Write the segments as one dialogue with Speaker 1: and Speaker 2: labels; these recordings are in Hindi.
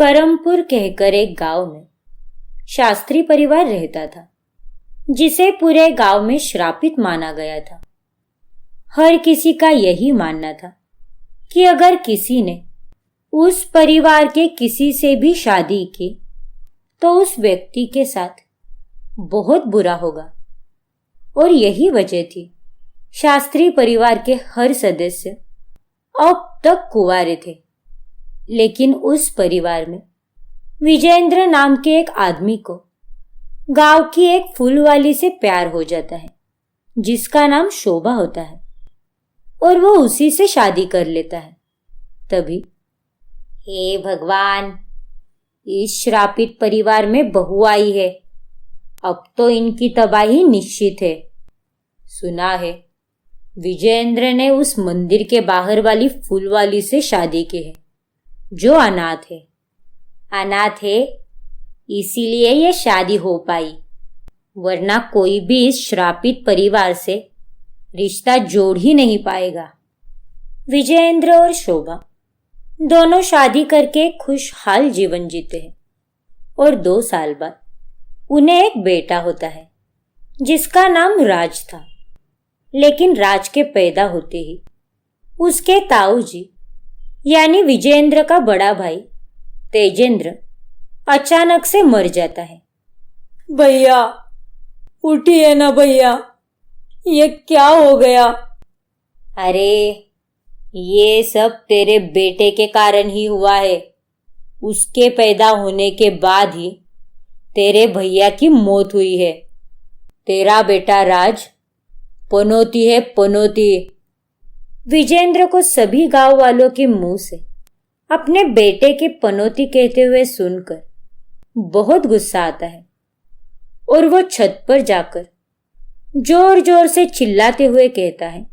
Speaker 1: करमपुर कहकर एक गांव में शास्त्री परिवार रहता था, जिसे पूरे गांव में श्रापित माना गया था। हर किसी का यही मानना था कि अगर किसी ने उस परिवार के किसी से भी शादी की तो उस व्यक्ति के साथ बहुत बुरा होगा। और यही वजह थी शास्त्री परिवार के हर सदस्य अब तक कुंवारे थे। लेकिन उस परिवार में विजेंद्र नाम के एक आदमी को गांव की एक फूलवाली से प्यार हो जाता है, जिसका नाम शोभा होता है, और वो उसी से शादी कर लेता है। तभी हे भगवान, इस श्रापित परिवार में बहू आई है, अब तो इनकी तबाही निश्चित है। सुना है विजेंद्र ने उस मंदिर के बाहर वाली फूलवाली से शादी की है, जो अनाथ है इसीलिए ये शादी हो पाई, वरना कोई भी इस श्रापित परिवार से रिश्ता जोड़ ही नहीं पाएगा। विजेंद्र और शोभा दोनों शादी करके खुशहाल जीवन जीते हैं और 2 साल बाद उन्हें एक बेटा होता है, जिसका नाम राज था। लेकिन राज के पैदा होते ही उसके ताऊ जी यानी विजेंद्र का बड़ा भाई तेजेंद्र अचानक से मर जाता है।
Speaker 2: भैया उठिए ना भैया, ये क्या हो गया?
Speaker 1: अरे ये सब तेरे बेटे के कारण ही हुआ है। उसके पैदा होने के बाद ही तेरे भैया की मौत हुई है। तेरा बेटा राज पनौती है, पनौती। विजेंद्र को सभी गांव वालों के मुंह से अपने बेटे के पनौती कहते हुए सुनकर बहुत गुस्सा आता है और वो छत पर जाकर जोर जोर से चिल्लाते हुए कहता है,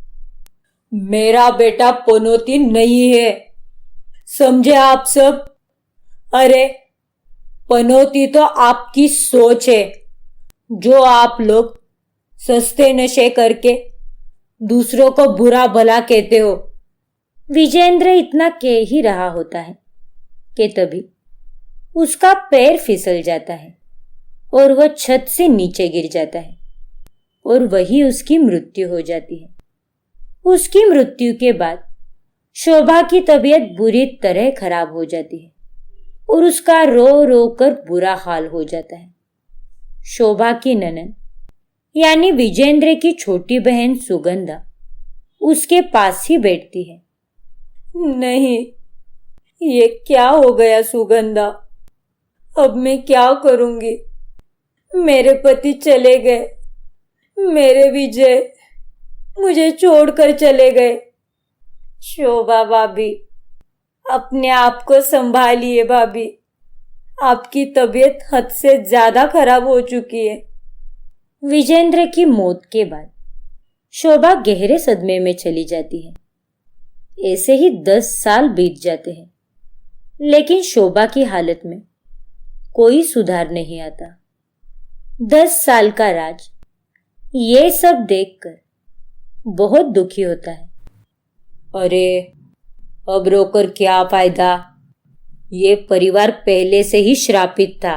Speaker 2: मेरा बेटा पनौती नहीं है, समझे आप सब? अरे पनौती तो आपकी सोच है, जो आप लोग सस्ते नशे करके दूसरों को बुरा भला कहते हो।
Speaker 1: विजेंद्र इतना कह ही रहा होता है कि तभी उसका पैर फिसल जाता है और वह छत से नीचे गिर जाता है और वही उसकी मृत्यु हो जाती है। उसकी मृत्यु के बाद शोभा की तबीयत बुरी तरह खराब हो जाती है और उसका रो रो कर बुरा हाल हो जाता है। शोभा की ननद यानी विजेंद्र की छोटी बहन सुगंधा उसके पास ही बैठती है।
Speaker 2: नहीं, ये क्या हो गया सुगंधा? अब मैं क्या करूंगी? मेरे पति चले गए, मेरे विजय मुझे छोड़कर चले गए। शोभा भाभी, अपने आप को संभालिए भाभी, आपकी तबीयत हद से ज्यादा खराब हो चुकी है।
Speaker 1: विजेंद्र की मौत के बाद शोभा गहरे सदमे में चली जाती है। ऐसे ही 10 साल बीत जाते हैं, लेकिन शोभा की हालत में कोई सुधार नहीं आता। 10 साल का राज ये सब देखकर बहुत दुखी होता है।
Speaker 2: अरे अब रोकर क्या फायदा? ये परिवार पहले से ही श्रापित था,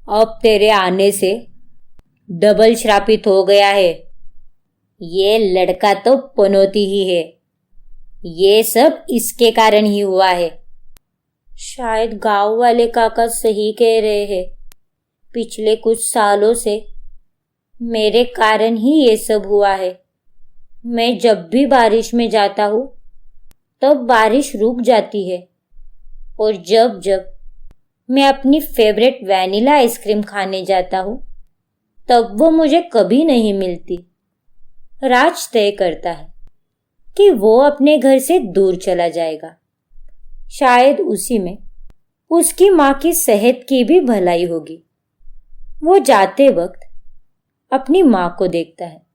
Speaker 2: अब तेरे आने से डबल श्रापित हो गया है।
Speaker 1: ये लड़का तो पनौती ही है, ये सब इसके कारण ही हुआ है। शायद गांव वाले काका सही कह रहे हैं, पिछले कुछ सालों से मेरे कारण ही ये सब हुआ है। मैं जब भी बारिश में जाता हूँ तब बारिश रुक जाती है, और जब जब मैं अपनी फेवरेट वैनिला आइसक्रीम खाने जाता हूँ तब वो मुझे कभी नहीं मिलती। राज तय करता है कि वो अपने घर से दूर चला जाएगा। शायद उसी में उसकी माँ की सेहत की भी भलाई होगी। वो जाते वक्त अपनी माँ को देखता है।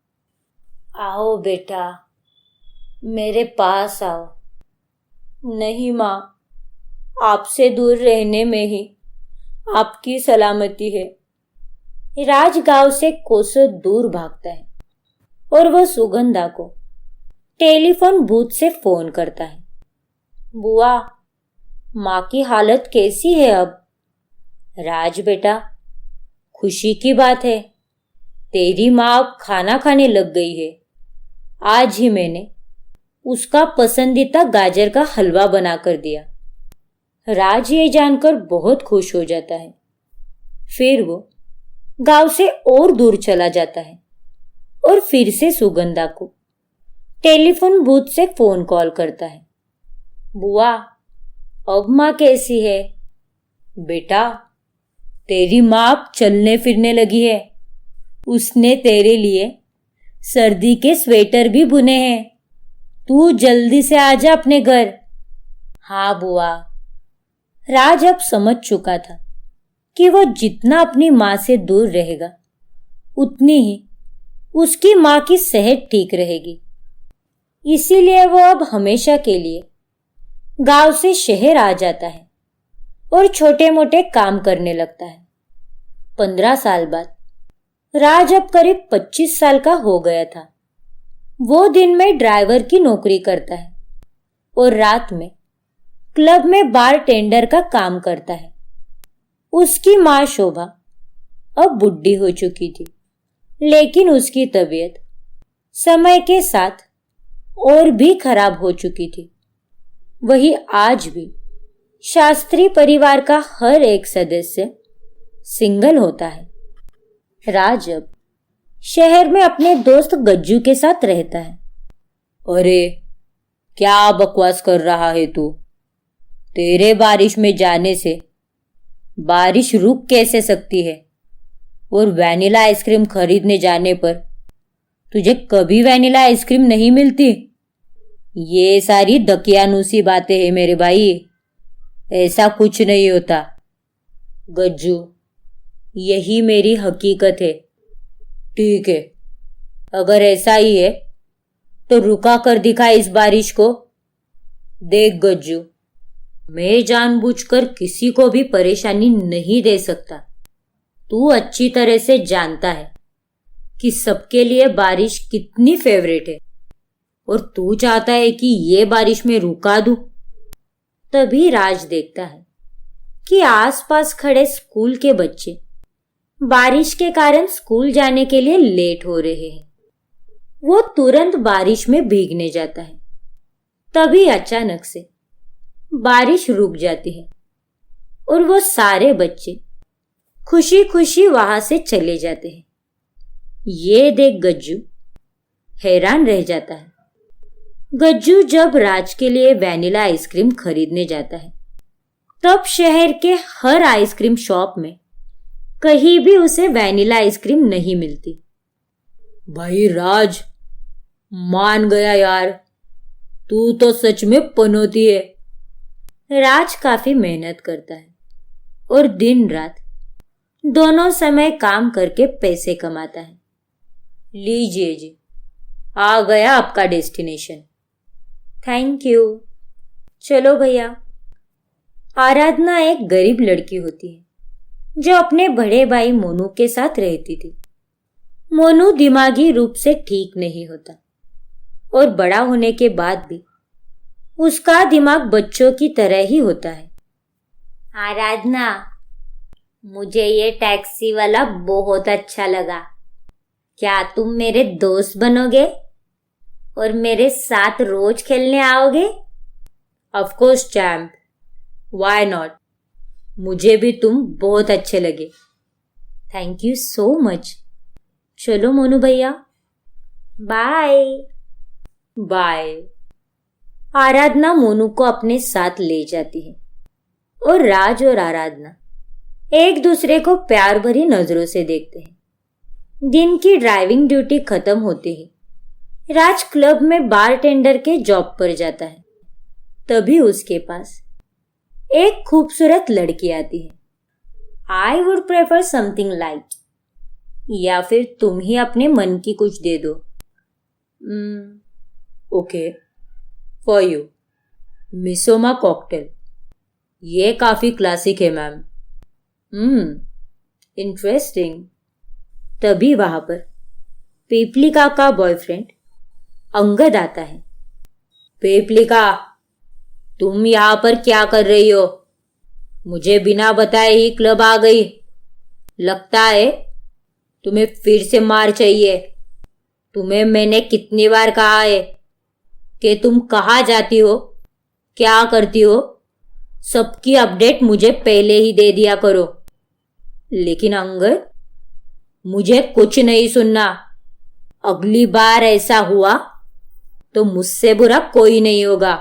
Speaker 2: आओ बेटा, मेरे पास आओ। नहीं माँ, आपसे दूर रहने में ही आपकी सलामती है।
Speaker 1: राज गांव से कोसों दूर भागता है और वो सुगंधा को टेलीफोन बूथ से फोन करता है।
Speaker 2: बुआ,
Speaker 1: माँ की हालत कैसी है अब? राज बेटा, खुशी की बात है, तेरी माँ अब खाना खाने लग गई है। आज ही मैंने उसका पसंदीदा गाजर का हलवा बना कर दिया। राज ये जानकर बहुत खुश हो जाता है। फिर वो गांव से और दूर चला जाता है और फिर से सुगंधा को टेलीफोन बूथ से फोन कॉल करता है। बुआ, अब माँ कैसी है? बेटा, तेरी माँ अब चलने फिरने लगी है। उसने तेरे लिए सर्दी के स्वेटर भी बुने हैं। तू जल्दी से आ जा अपने घर। हाँ बुआ। राज अब समझ चुका था कि वो जितना अपनी माँ से दूर रहेगा उतनी ही उसकी माँ की सेहत ठीक रहेगी। इसीलिए वो अब हमेशा के लिए गांव से शहर आ जाता है और छोटे मोटे काम करने लगता है। 15 साल बाद राज अब करीब 25 साल का हो गया था। वो दिन में ड्राइवर की नौकरी करता है और रात में क्लब में बार टेंडर का काम करता है। उसकी माँ शोभा अब बुढ़ी हो चुकी थी, लेकिन उसकी तबीयत समय के साथ और भी खराब हो चुकी थी। वही आज भी शास्त्री परिवार का हर एक सदस्य सिंगल होता है। राज अब शहर में अपने दोस्त गज्जू के साथ रहता है। अरे, क्या बकवास कर रहा है तू? तेरे बारिश में जाने से बारिश रुक कैसे सकती है? और वैनिला आइसक्रीम खरीदने जाने पर तुझे कभी वैनिला आइसक्रीम नहीं मिलती? ये सारी दकियानूसी बातें हैं मेरे भाई। ऐसा कुछ नहीं होता। गज्जू, यही मेरी हकीकत है। ठीक है, अगर ऐसा ही है तो रुका कर दिखा इस बारिश को। देख गज्जू, मैं जानबूझकर किसी को भी परेशानी नहीं दे सकता। तू अच्छी तरह से जानता है कि सबके लिए बारिश कितनी फेवरेट है और तू चाहता है कि ये बारिश में रुका दूं। तभी राज देखता है कि आसपास खड़े स्कूल के बच्चे बारिश के कारण स्कूल जाने के लिए लेट हो रहे हैं। वो तुरंत बारिश में भीगने जाता है। तभी अचानक से बारिश रुक जाती है और वो सारे बच्चे खुशी खुशी वहां से चले जाते हैं। ये देख गज्जू हैरान रह जाता है। गज्जू जब राज के लिए वैनिला आइसक्रीम खरीदने जाता है तब शहर के हर आइसक्रीम शॉप में कहीं भी उसे वैनिला आइसक्रीम नहीं मिलती। भाई राज, मान गया यार, तू तो सच में पनौती है। राज काफी मेहनत करता है और दिन रात दोनों समय काम करके पैसे कमाता है। लीजिए जी, आ गया आपका डेस्टिनेशन। Thank you. चलो भैया। आराधना एक गरीब लड़की होती है जो अपने बड़े भाई मोनू के साथ रहती थी। मोनू दिमागी रूप से ठीक नहीं होता और बड़ा होने के बाद भी उसका दिमाग बच्चों की तरह ही होता है। आराधना, मुझे ये टैक्सी वाला बहुत अच्छा लगा। क्या तुम मेरे दोस्त बनोगे और मेरे साथ रोज खेलने आओगे? Of course champ, why not. मुझे भी तुम बहुत अच्छे लगे। Thank you so much. चलो मोनू भैया, बाय बाय। आराधना मोनू को अपने साथ ले जाती है और राज और आराधना एक दूसरे को प्यार भरी नजरों से देखते हैं। दिन की ड्राइविंग ड्यूटी खत्म होते ही राज क्लब में बारटेंडर के जॉब पर जाता है। तभी उसके पास एक खूबसूरत लड़की आती है। I would prefer something light, या फिर तुम ही अपने मन की कुछ दे दो। ओके, फॉर यू, मिसोमा कॉकटेल। ये काफी क्लासिक है मैम। इंटरेस्टिंग। तभी वहां पर पेपलिका का बॉयफ्रेंड अंगद आता है। पेपलिका, तुम यहाँ पर क्या कर रही हो? मुझे बिना बताए ही क्लब आ गई। लगता है तुम्हें फिर से मार चाहिए। तुम्हें मैंने कितनी बार कहा है कि तुम कहाँ जाती हो, क्या करती हो, सबकी अपडेट मुझे पहले ही दे दिया करो। लेकिन अंगद, मुझे कुछ नहीं सुनना। अगली बार ऐसा हुआ तो मुझसे बुरा कोई नहीं होगा।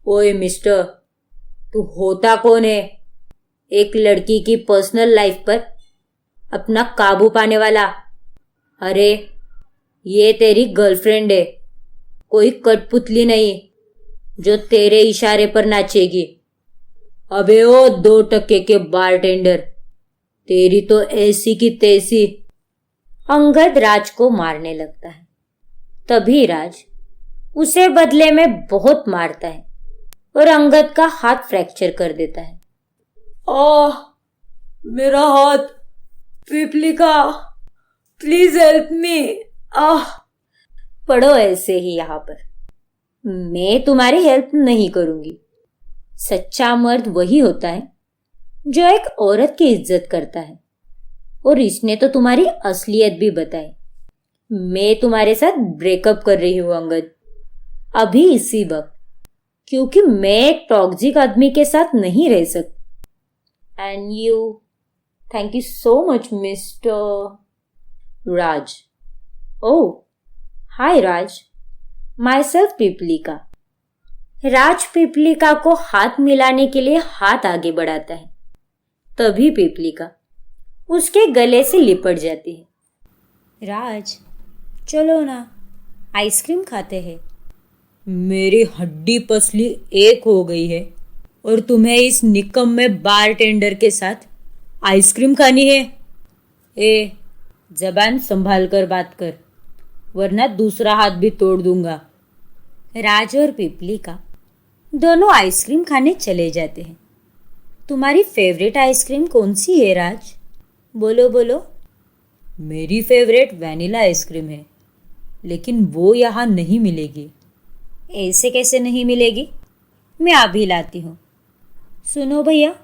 Speaker 1: ओए मिस्टर, तू होता कौन है? एक लड़की की पर्सनल लाइफ पर अपना काबू पाने वाला? अरे, ये तेरी गर्लफ्रेंड है, कोई कठपुतली नहीं जो तेरे इशारे पर नाचेगी। अबे ओ 2 टके के बारटेंडर, तेरी तो ऐसी की तैसी। अंगद राज को मारने लगता है। तभी राज उसे बदले में बहुत मारता है और अंगद का हाथ फ्रैक्चर कर देता है।
Speaker 2: आह, मेरा हाथ। पिपलिका, प्लीज हेल्प मी। आह।
Speaker 1: पढ़ो ऐसे ही यहाँ पर। मैं तुम्हारी हेल्प नहीं करूंगी। सच्चा मर्द वही होता है जो एक औरत की इज्जत करता है, और इसने तो तुम्हारी असलियत भी बताई। मैं तुम्हारे साथ ब्रेकअप कर रही हूँ अंगद, अभी इसी वक्त, क्योंकि मैं एक टॉक्सिक आदमी के साथ नहीं रह सकती। And you, thank you so much mister Raj. Oh, hi Raj, myself Piplika. Raj Piplika को हाथ मिलाने के लिए हाथ आगे बढ़ाता है। तभी पिपलिका उसके गले से लिपट जाती है। राज, चलो ना, आइसक्रीम खाते हैं। मेरी हड्डी पसली एक हो गई है और तुम्हें इस निकम्मे बारटेंडर के साथ आइसक्रीम खानी है? ए, जबान संभाल कर बात कर, वरना दूसरा हाथ भी तोड़ दूंगा। राज और पिपलिका दोनों आइसक्रीम खाने चले जाते हैं। तुम्हारी फेवरेट आइसक्रीम कौन सी है राज? बोलो बोलो। मेरी फेवरेट वैनिला आइसक्रीम है, लेकिन वो यहाँ नहीं मिलेगी। ऐसे कैसे नहीं मिलेगी? मैं अभी लाती हूँ। सुनो भैया,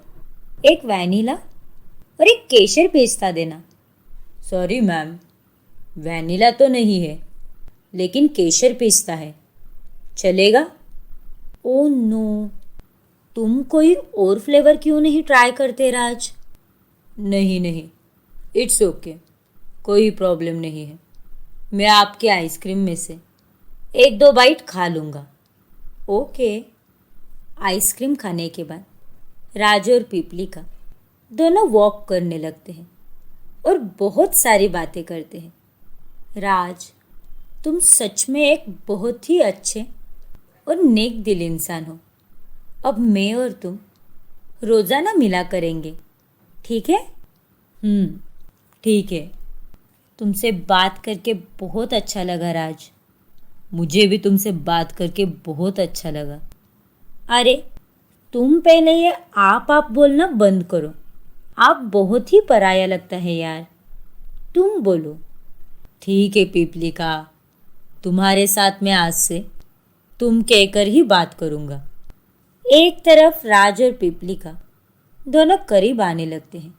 Speaker 1: एक वैनिला और एक केसर पिस्ता देना। सॉरी मैम, वैनिला तो नहीं है, लेकिन केसर पिस्ता है, चलेगा? ओह नो, तुम कोई और फ्लेवर क्यों नहीं ट्राई करते राज? नहीं नहीं, इट्स ओके, कोई प्रॉब्लम नहीं है। मैं आपके आइसक्रीम में से 1-2 बाइट खा लूँगा। ओके। आइसक्रीम खाने के बाद राज और पिपलिका दोनों वॉक करने लगते हैं और बहुत सारी बातें करते हैं। राज, तुम सच में एक बहुत ही अच्छे और नेक दिल इंसान हो। अब मैं और तुम रोज़ाना मिला करेंगे, ठीक है? ठीक है। तुमसे बात करके बहुत अच्छा लगा राज। मुझे भी तुमसे बात करके बहुत अच्छा लगा। अरे, तुम पहले ये आप बोलना बंद करो। आप बहुत ही पराया लगता है यार। तुम बोलो। ठीक है पिपलिका, तुम्हारे साथ मैं आज से तुम कहकर ही बात करूँगा। एक तरफ राज और पिपलिका दोनों करीब आने लगते हैं,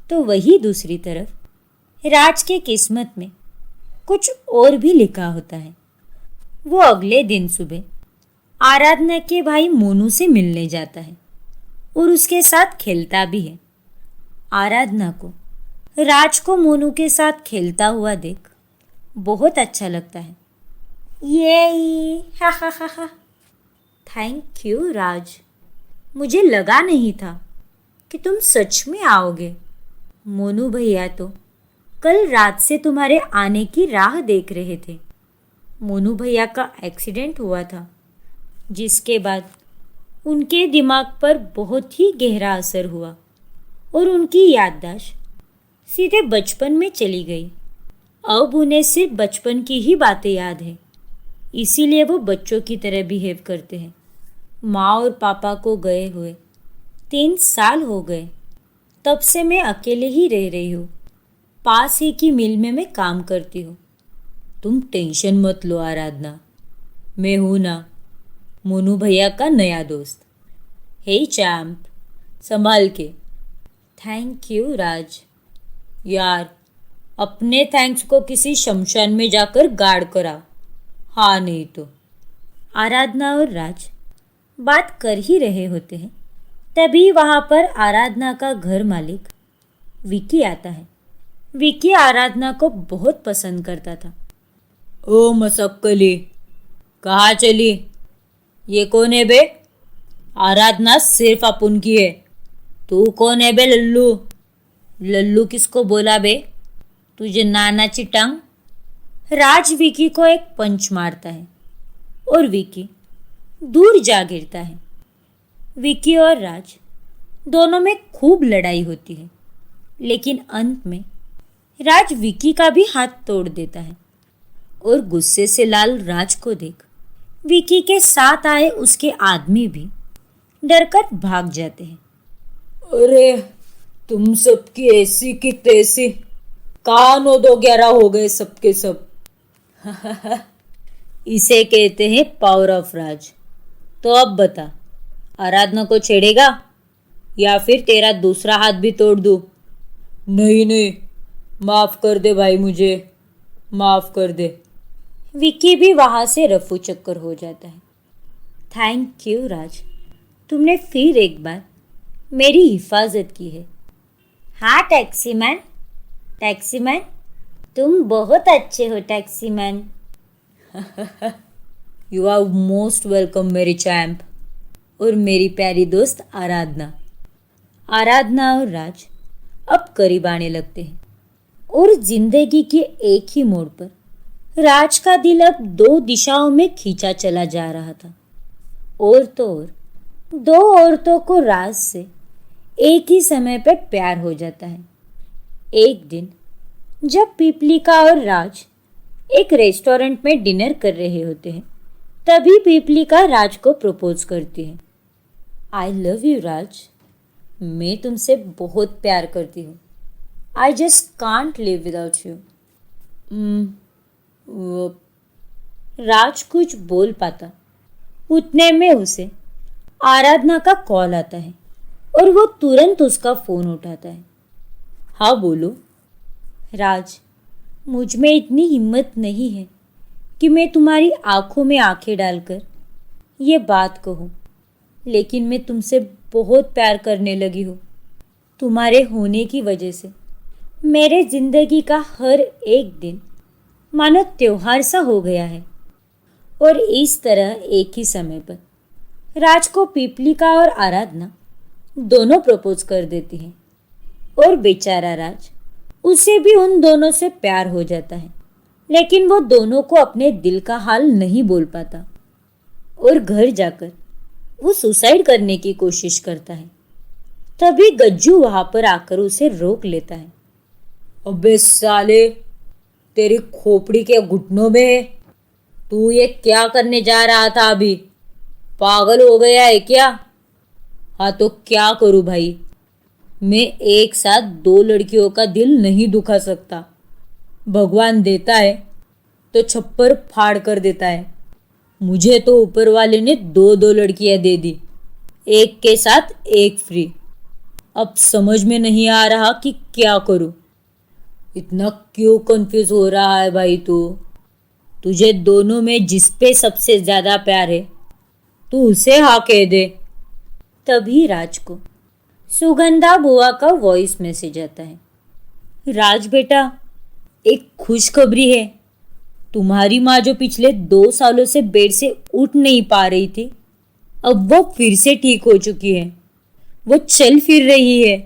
Speaker 1: तो वही दूसरी तरफ राज के किस्मत में कुछ और भी लिखा होता है। वो अगले दिन सुबह आराधना के भाई मोनू से मिलने जाता है और उसके साथ खेलता भी है। आराधना को राज को मोनू के साथ खेलता हुआ देख बहुत अच्छा लगता है। ये हा हा हा हा। थैंक यू राज, मुझे लगा नहीं था कि तुम सच में आओगे। मोनू भैया तो कल रात से तुम्हारे आने की राह देख रहे थे। मोनू भैया का एक्सीडेंट हुआ था, जिसके बाद उनके दिमाग पर बहुत ही गहरा असर हुआ और उनकी याददाश्त सीधे बचपन में चली गई। अब उन्हें सिर्फ बचपन की ही बातें याद है, इसीलिए वो बच्चों की तरह बिहेव करते हैं। माँ और पापा को गए हुए 3 साल हो गए। तब से मैं अकेले ही रह रही हूँ। पास ही की मिल में मैं काम करती हूँ। तुम टेंशन मत लो आराधना, मैं हूँ ना। मोनू भैया का नया दोस्त। हे चैम्प, संभाल के। थैंक यू राज। यार, अपने थैंक्स को किसी शमशान में जाकर गाड़ कर आ। हाँ नहीं तो। आराधना और राज बात कर ही रहे होते हैं, तभी वहां पर आराधना का घर मालिक विकी आता है। विकी आराधना को बहुत पसंद करता था। ओ मसक्कली, कहाँ चली? ये कौन है बे? आराधना सिर्फ अपन की है। तू कौन है बे लल्लू? लल्लू किसको बोला बे? तुझे नानाची टांग। राज विकी को एक पंच मारता है और विकी दूर जा गिरता है। विकी और राज दोनों में खूब लड़ाई होती है, लेकिन अंत में राज विकी का भी हाथ तोड़ देता है और गुस्से से लाल राज को देख विकी के साथ आए उसके आदमी भी डरकर भाग जाते हैं।
Speaker 2: अरे तुम सबकी ऐसी की तैसी, कान और 2-11 हो गए सबके सब।
Speaker 1: इसे कहते हैं पावर ऑफ राज। तो अब बता, आराधना को छेड़ेगा या फिर तेरा दूसरा हाथ भी तोड़ दूं?
Speaker 2: नहीं नहीं, माफ कर दे भाई, मुझे माफ कर दे।
Speaker 1: विकी भी वहां से रफू चक्कर हो जाता है। थैंक यू राज, तुमने फिर एक बार मेरी हिफाजत की है। हाँ टैक्सीमैन, टैक्सीमैन तुम बहुत अच्छे हो टैक्सीमैन।
Speaker 2: यू आर मोस्ट वेलकम मेरी चैम्प।
Speaker 1: और मेरी प्यारी दोस्त आराधना। आराधना और राज अब करीब आने लगते हैं और जिंदगी के एक ही मोड़ पर राज का दिल अब 2 दिशाओं में खींचा चला जा रहा था। और तो और 2 औरतों को राज से एक ही समय पर प्यार हो जाता है। एक दिन जब पीपलिका और राज एक रेस्टोरेंट में डिनर कर रहे होते हैं, तभी पीपलिका राज को प्रपोज करती है। आई लव यू राज, मैं तुमसे बहुत प्यार करती हूँ। I just can't live without you. Raj कुछ बोल पाता, उतने में उसे आराधना का कॉल आता है और वो तुरंत उसका फोन उठाता है। हाँ बोलो। राज, मुझ में इतनी हिम्मत नहीं है कि मैं तुम्हारी आंखों में आंखें डालकर ये बात कहूँ, लेकिन मैं तुमसे बहुत प्यार करने लगी हूँ। तुम्हारे होने की वजह से मेरे जिंदगी का हर एक दिन मानो त्योहार सा हो गया है। और इस तरह एक ही समय पर राज को पीपलिका और आराधना दोनों प्रपोज कर देती हैं और बेचारा राज, उसे भी उन दोनों से प्यार हो जाता है, लेकिन वो दोनों को अपने दिल का हाल नहीं बोल पाता और घर जाकर वो सुसाइड करने की कोशिश करता है। तभी गज्जू वहां पर आकर उसे रोक लेता है।
Speaker 2: अबे साले, तेरी खोपड़ी के घुटनों में है। तू ये क्या करने जा रहा था अभी? पागल हो गया है क्या? हाँ तो क्या करूं भाई, मैं एक साथ 2 लड़कियों का दिल नहीं दुखा सकता। भगवान देता है तो छप्पर फाड़ कर देता है। मुझे तो ऊपर वाले ने 2 लड़कियां दे दी, एक के साथ एक फ्री। अब समझ में नहीं आ रहा कि क्या करूं। इतना क्यों कंफ्यूज हो रहा है भाई तू? तुझे दोनों में जिस पे सबसे ज्यादा प्यार है, तू उसे हाँ कह दे।
Speaker 1: तभी राज को सुगंधा बुआ का वॉइस मैसेज आता है। राज बेटा, एक खुशखबरी है। तुम्हारी माँ जो पिछले 2 सालों से बेड से उठ नहीं पा रही थी, अब वो फिर से ठीक हो चुकी है। वो चल फिर रही है।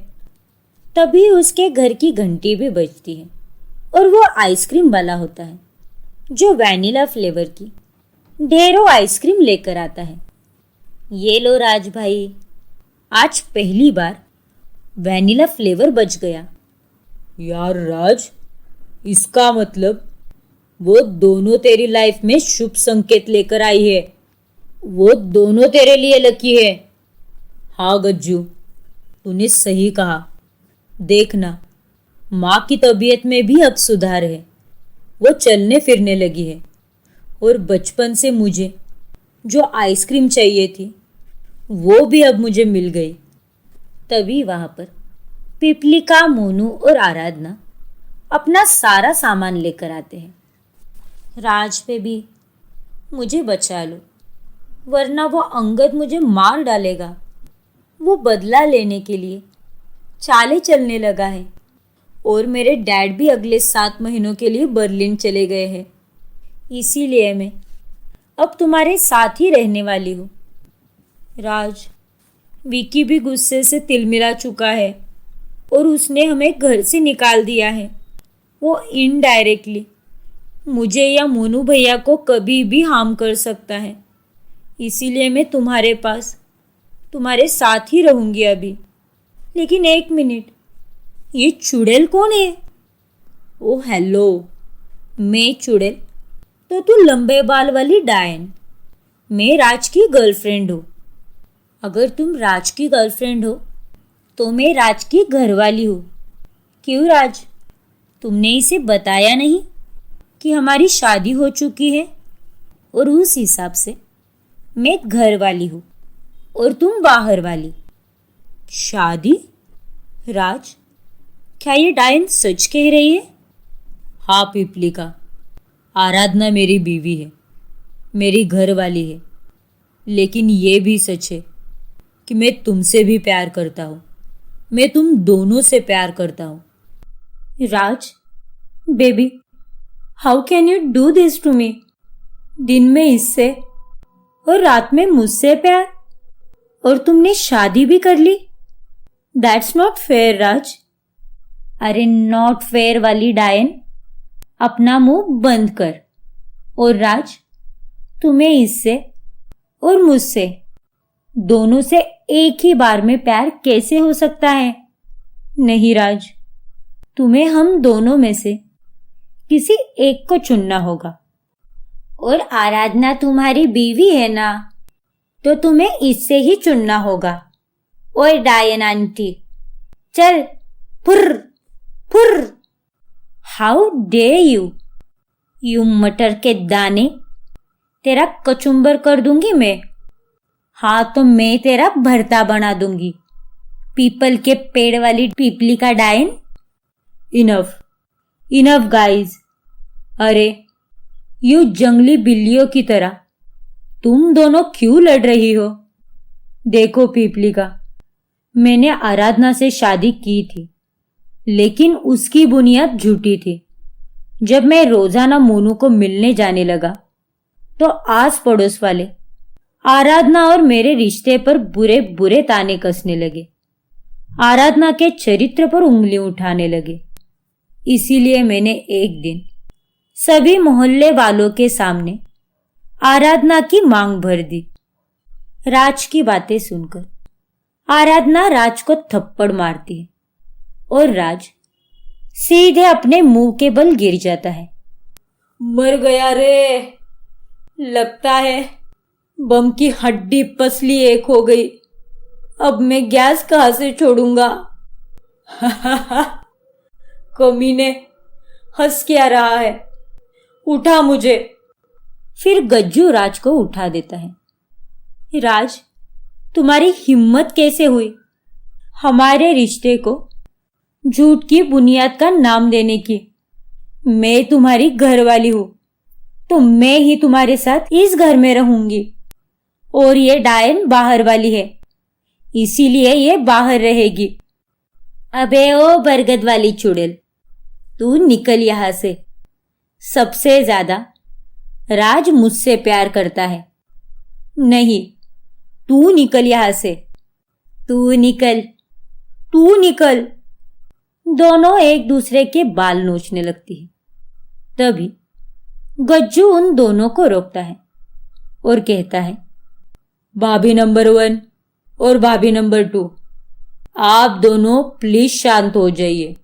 Speaker 1: तभी उसके घर की घंटी भी बजती है और वो आइसक्रीम वाला होता है जो वैनिला फ्लेवर की ढेरों आइसक्रीम लेकर आता है। ये लो राज भाई, आज पहली बार वैनिला फ्लेवर बच गया।
Speaker 2: यार राज, इसका मतलब वो दोनों तेरी लाइफ में शुभ संकेत लेकर आई है। वो दोनों तेरे लिए लकी है। हाँ गज्जू, तूने सही कहा। देखना, माँ की तबीयत में भी अब सुधार है। वो चलने फिरने लगी है और बचपन से मुझे
Speaker 1: जो आइसक्रीम चाहिए थी वो भी अब मुझे मिल गई। तभी वहां पर पिपलिका, मोनू और आराधना अपना सारा सामान लेकर आते हैं। राज पे भी मुझे बचा लो, वरना वो अंगद मुझे मार डालेगा। वो बदला लेने के लिए चालें चलने लगा है और मेरे डैड भी अगले 7 महीनों के लिए बर्लिन चले गए हैं। इसीलिए मैं अब तुम्हारे साथ ही रहने वाली हूँ। राज, विकी भी गुस्से से तिलमिला चुका है और उसने हमें घर से निकाल दिया है। वो इनडायरेक्टली मुझे या मोनू भैया को कभी भी हार्म कर सकता है। इसीलिए मैं तुम्हारे पास, तुम्हारे साथ ही रहूंगी अभी। लेकिन एक मिनट, ये चुड़ैल कौन है? ओ हेलो, मैं चुड़ैल तो तू लंबे बाल वाली डायन। मैं राज की गर्लफ्रेंड हूँ। अगर तुम राज की गर्लफ्रेंड हो तो मैं राज की घरवाली हूँ। क्यों राज, तुमने इसे बताया नहीं कि हमारी शादी हो चुकी है? और उस हिसाब से मैं घर वाली हूँ और तुम बाहर वाली। शादी? राज, क्या ये डायन सच कह रही है? हाँ पिपलिका, आराधना मेरी बीवी है, मेरी घर वाली है। लेकिन ये भी सच है कि मैं तुमसे भी प्यार करता हूँ। मैं तुम दोनों से प्यार करता हूँ। Raj, baby, how can you do this to me? दिन में इससे और रात में मुझसे प्यार, और तुमने शादी भी कर ली। दैट्स नॉट फेयर राज। अरे नॉट फेयर वाली डायन, अपना मुंह बंद कर। और राज, तुम्हें इससे और मुझसे दोनों से एक ही बार में प्यार कैसे हो सकता है? नहीं राज, तुम्हें हम दोनों में से किसी एक को चुनना होगा। और आराधना तुम्हारी बीवी है ना, तो तुम्हें इससे ही चुनना होगा। ओए डायन आंटी, चल फुर फुर। हाउ डे यू मटर के दाने, तेरा कचुम्बर कर दूंगी मैं। हाँ तो मैं तेरा भरता बना दूंगी, पीपल के पेड़ वाली पीपली का डायन। Enough enough guys. अरे यू जंगली बिल्लियों की तरह तुम दोनों क्यों लड़ रही हो? देखो पीपलिका, मैंने आराधना से शादी की थी, लेकिन उसकी बुनियाद झूठी थी। जब मैं रोजाना मोनू को मिलने जाने लगा तो आस पड़ोस वाले आराधना और मेरे रिश्ते पर बुरे बुरे ताने कसने लगे। आराधना के चरित्र पर उंगली उठाने लगे। इसीलिए मैंने एक दिन सभी मोहल्ले वालों के सामने आराधना की मांग भर दी। राज की बातें सुनकर आराधना राज को थप्पड़ मारती है और राज सीधे अपने मुंह के बल गिर जाता है। मर गया रे, लगता है बम की हड्डी पसली एक हो गई। अब मैं गैस कहां से छोड़ूंगा? कमीने, हंस क्या रहा है? उठा मुझे। फिर गज्जू राज को उठा देता है। राज, तुम्हारी हिम्मत कैसे हुई हमारे रिश्ते को झूठ की बुनियाद का नाम देने की? मैं तुम्हारी घरवाली हूं, तो मैं ही तुम्हारे साथ इस घर में रहूंगी। और ये डायन बाहर वाली है, इसीलिए ये बाहर रहेगी। अबे ओ बरगद वाली चुड़ैल, तू निकल यहां से। सबसे ज्यादा राज मुझसे प्यार करता है। नहीं, तू निकल यहां से। तू निकल, तू निकल। दोनों एक दूसरे के बाल नोचने लगती है। तभी गज्जू उन दोनों को रोकता है और कहता है, भाभी नंबर 1 और भाभी नंबर 2, आप दोनों प्लीज शांत हो जाइए।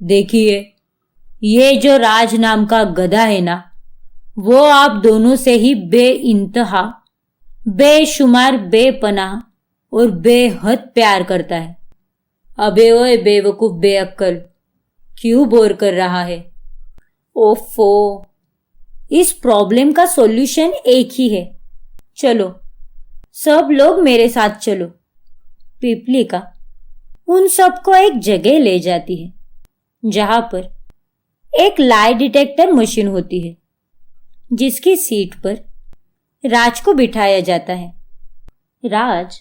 Speaker 1: देखिए, ये जो राज नाम का गधा है ना, वो आप दोनों से ही बेइंतहा, बेशुमार, बेपनाह और बेहद प्यार करता है। अबे ओए बेवकूफ बेअक्कल, क्यों बोर कर रहा है? ओफो, इस प्रॉब्लम का सॉल्यूशन एक ही है, चलो, सब लोग मेरे साथ चलो। पिपलिका उन सबको एक जगह ले जाती है जहां पर एक लाई डिटेक्टर मशीन होती है, जिसकी सीट पर राज को बिठाया जाता है। राज,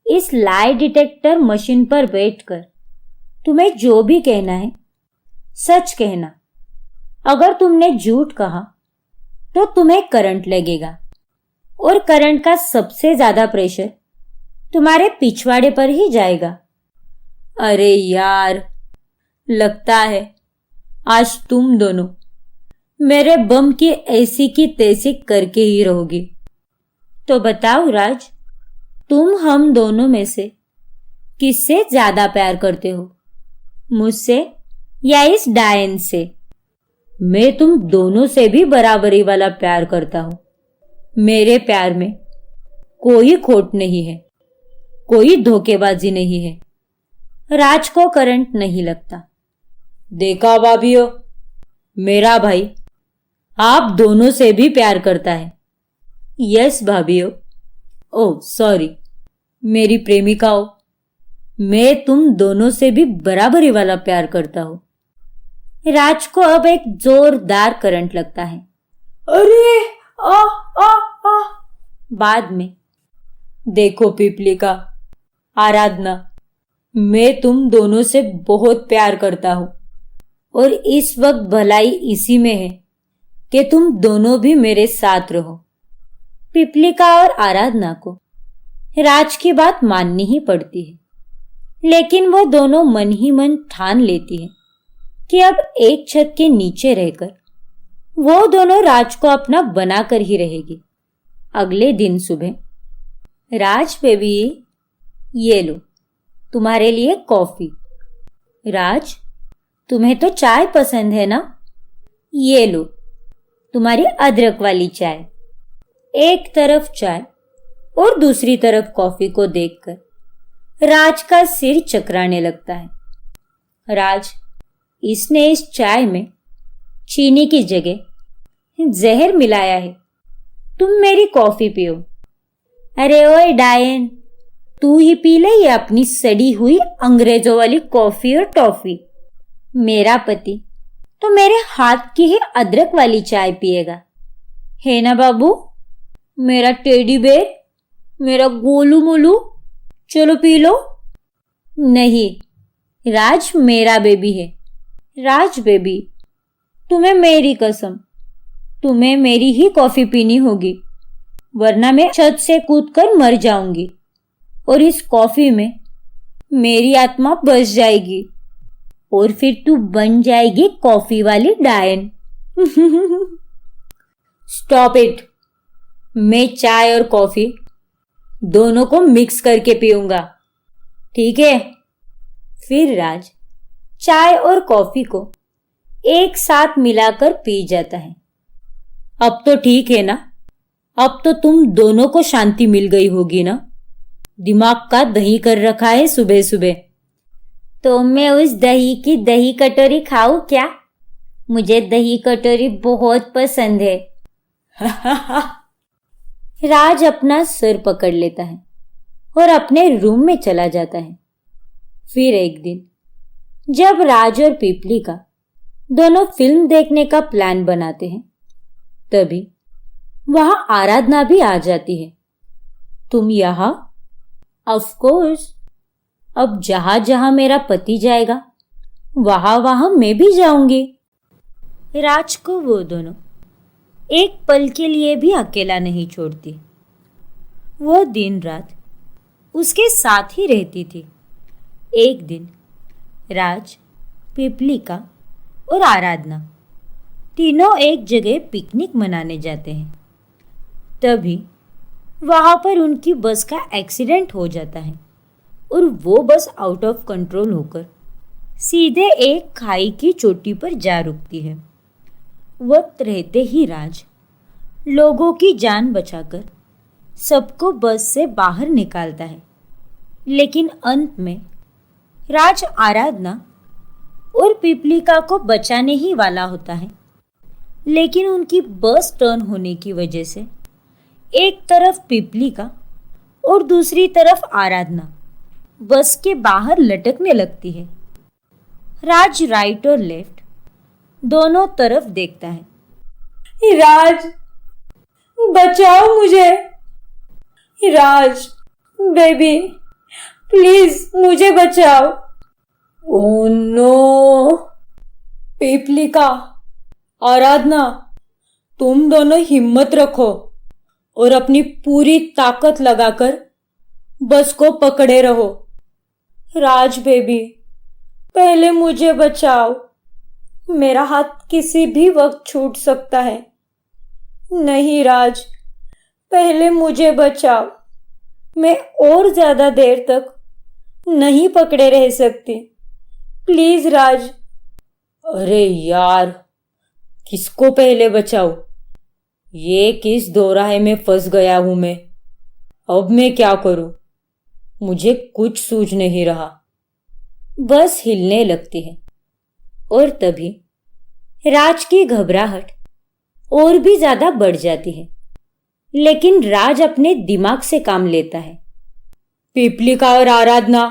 Speaker 1: इस लाई डिटेक्टर मशीन पर बैठकर तुम्हें जो भी कहना है सच कहना। अगर तुमने झूठ कहा तो तुम्हें करंट लगेगा और करंट का सबसे ज्यादा प्रेशर तुम्हारे पिछवाड़े पर ही जाएगा। अरे यार, लगता है आज तुम दोनों मेरे बम की ऐसी की तैसी करके ही रहोगे। तो बताओ राज, तुम हम दोनों में से किससे ज्यादा प्यार करते हो, मुझसे या इस डायन से? मैं तुम दोनों से भी बराबरी वाला प्यार करता हूं। मेरे प्यार में कोई खोट नहीं है, कोई धोखेबाजी नहीं है। राज को करंट नहीं लगता। देखा भाभियों, मेरा भाई आप दोनों से भी प्यार करता है। यस भाभियों। ओह सॉरी, मेरी प्रेमिकाओं, मैं तुम दोनों से भी बराबरी वाला प्यार करता हूं। राज को अब एक जोरदार करंट लगता है। अरे आ आ आ बाद में, देखो पिपलिका, आराधना, मैं तुम दोनों से बहुत प्यार करता हूं और इस वक्त भलाई इसी में है कि तुम दोनों भी मेरे साथ रहो। पिपलिका और आराधना को राज की बात माननी ही पड़ती है, लेकिन वो दोनों मन ही मन ठान लेती है कि अब एक छत के नीचे रहकर वो दोनों राज को अपना बनाकर ही रहेगी। अगले दिन सुबह, राज बेबी, ये लो तुम्हारे लिए कॉफी। राज, तुम्हें तो चाय पसंद है ना? ये लो तुम्हारी अदरक वाली चाय। एक तरफ चाय और दूसरी तरफ कॉफी को देखकर राज का सिर चकराने लगता है। राज, इसने इस चाय में चीनी की जगह जहर मिलाया है। तुम मेरी कॉफी पियो। अरे ओए डायन, तू ही पी ले ये अपनी सड़ी हुई अंग्रेजों वाली कॉफी और टॉफी। मेरा पति तो मेरे हाथ की ही अदरक वाली चाय पिएगा, है ना बाबू? मेरा टेडी बेर, मेरा गोलू मोलू, चलो पी लो। नहीं, राज मेरा बेबी है। राज बेबी, तुम्हें मेरी कसम, तुम्हें मेरी ही कॉफी पीनी होगी, वरना मैं छत से कूदकर मर जाऊंगी और इस कॉफी में मेरी आत्मा बस जाएगी और फिर तू बन जाएगी कॉफी वाली डायन। Stop it. मैं चाय और कॉफी दोनों को मिक्स करके पीऊंगा, ठीक है? फिर राज चाय और कॉफी को एक साथ मिलाकर पी जाता है। अब तो ठीक है ना? अब तो तुम दोनों को शांति मिल गई होगी ना? दिमाग का दही कर रखा है सुबह सुबह। तो मैं उस दही की दही कटोरी खाऊं क्या? मुझे दही कटोरी बहुत पसंद है। राज अपना सिर पकड़ लेता है और अपने रूम में चला जाता है। फिर एक दिन जब राज और पिपलिका दोनों फिल्म देखने का प्लान बनाते हैं, तभी वहां आराधना भी आ जाती है। तुम यहां? Of course. अब जहां जहां मेरा पति जाएगा वहां वहां मैं भी जाऊंगी। राज को वो दोनों एक पल के लिए भी अकेला नहीं छोड़ती। वो दिन रात उसके साथ ही रहती थी। एक दिन राज, पिपलिका और आराधना तीनों एक जगह पिकनिक मनाने जाते हैं। तभी वहां पर उनकी बस का एक्सीडेंट हो जाता है और वो बस आउट ऑफ कंट्रोल होकर सीधे एक खाई की चोटी पर जा रुकती है। वक्त रहते ही राज लोगों की जान बचाकर सबको बस से बाहर निकालता है, लेकिन अंत में राज आराधना और पिपलिका को बचाने ही वाला होता है, लेकिन उनकी बस टर्न होने की वजह से एक तरफ पिपली का और दूसरी तरफ आराधना बस के बाहर लटकने लगती है। राज राइट और लेफ्ट दोनों तरफ देखता है।
Speaker 2: राज, बचाओ मुझे। राज बेबी, प्लीज मुझे बचाओ। Oh no. पिपलिका, आराधना, तुम दोनों हिम्मत रखो और अपनी पूरी ताकत लगाकर बस को पकड़े रहो। राज बेबी, पहले मुझे बचाओ, मेरा हाथ किसी भी वक्त छूट सकता है। नहीं राज, पहले मुझे बचाओ, मैं और ज्यादा देर तक नहीं पकड़े रह सकती। प्लीज राज। अरे यार, किसको पहले बचाऊं? ये किस दोराहे में फंस गया हूं मैं। अब मैं क्या करूं? मुझे कुछ सूझ नहीं रहा।
Speaker 1: बस हिलने लगती है और तभी राज की घबराहट और भी ज्यादा बढ़ जाती है, लेकिन राज अपने दिमाग से काम लेता है।
Speaker 2: पिपलिका और आराधना,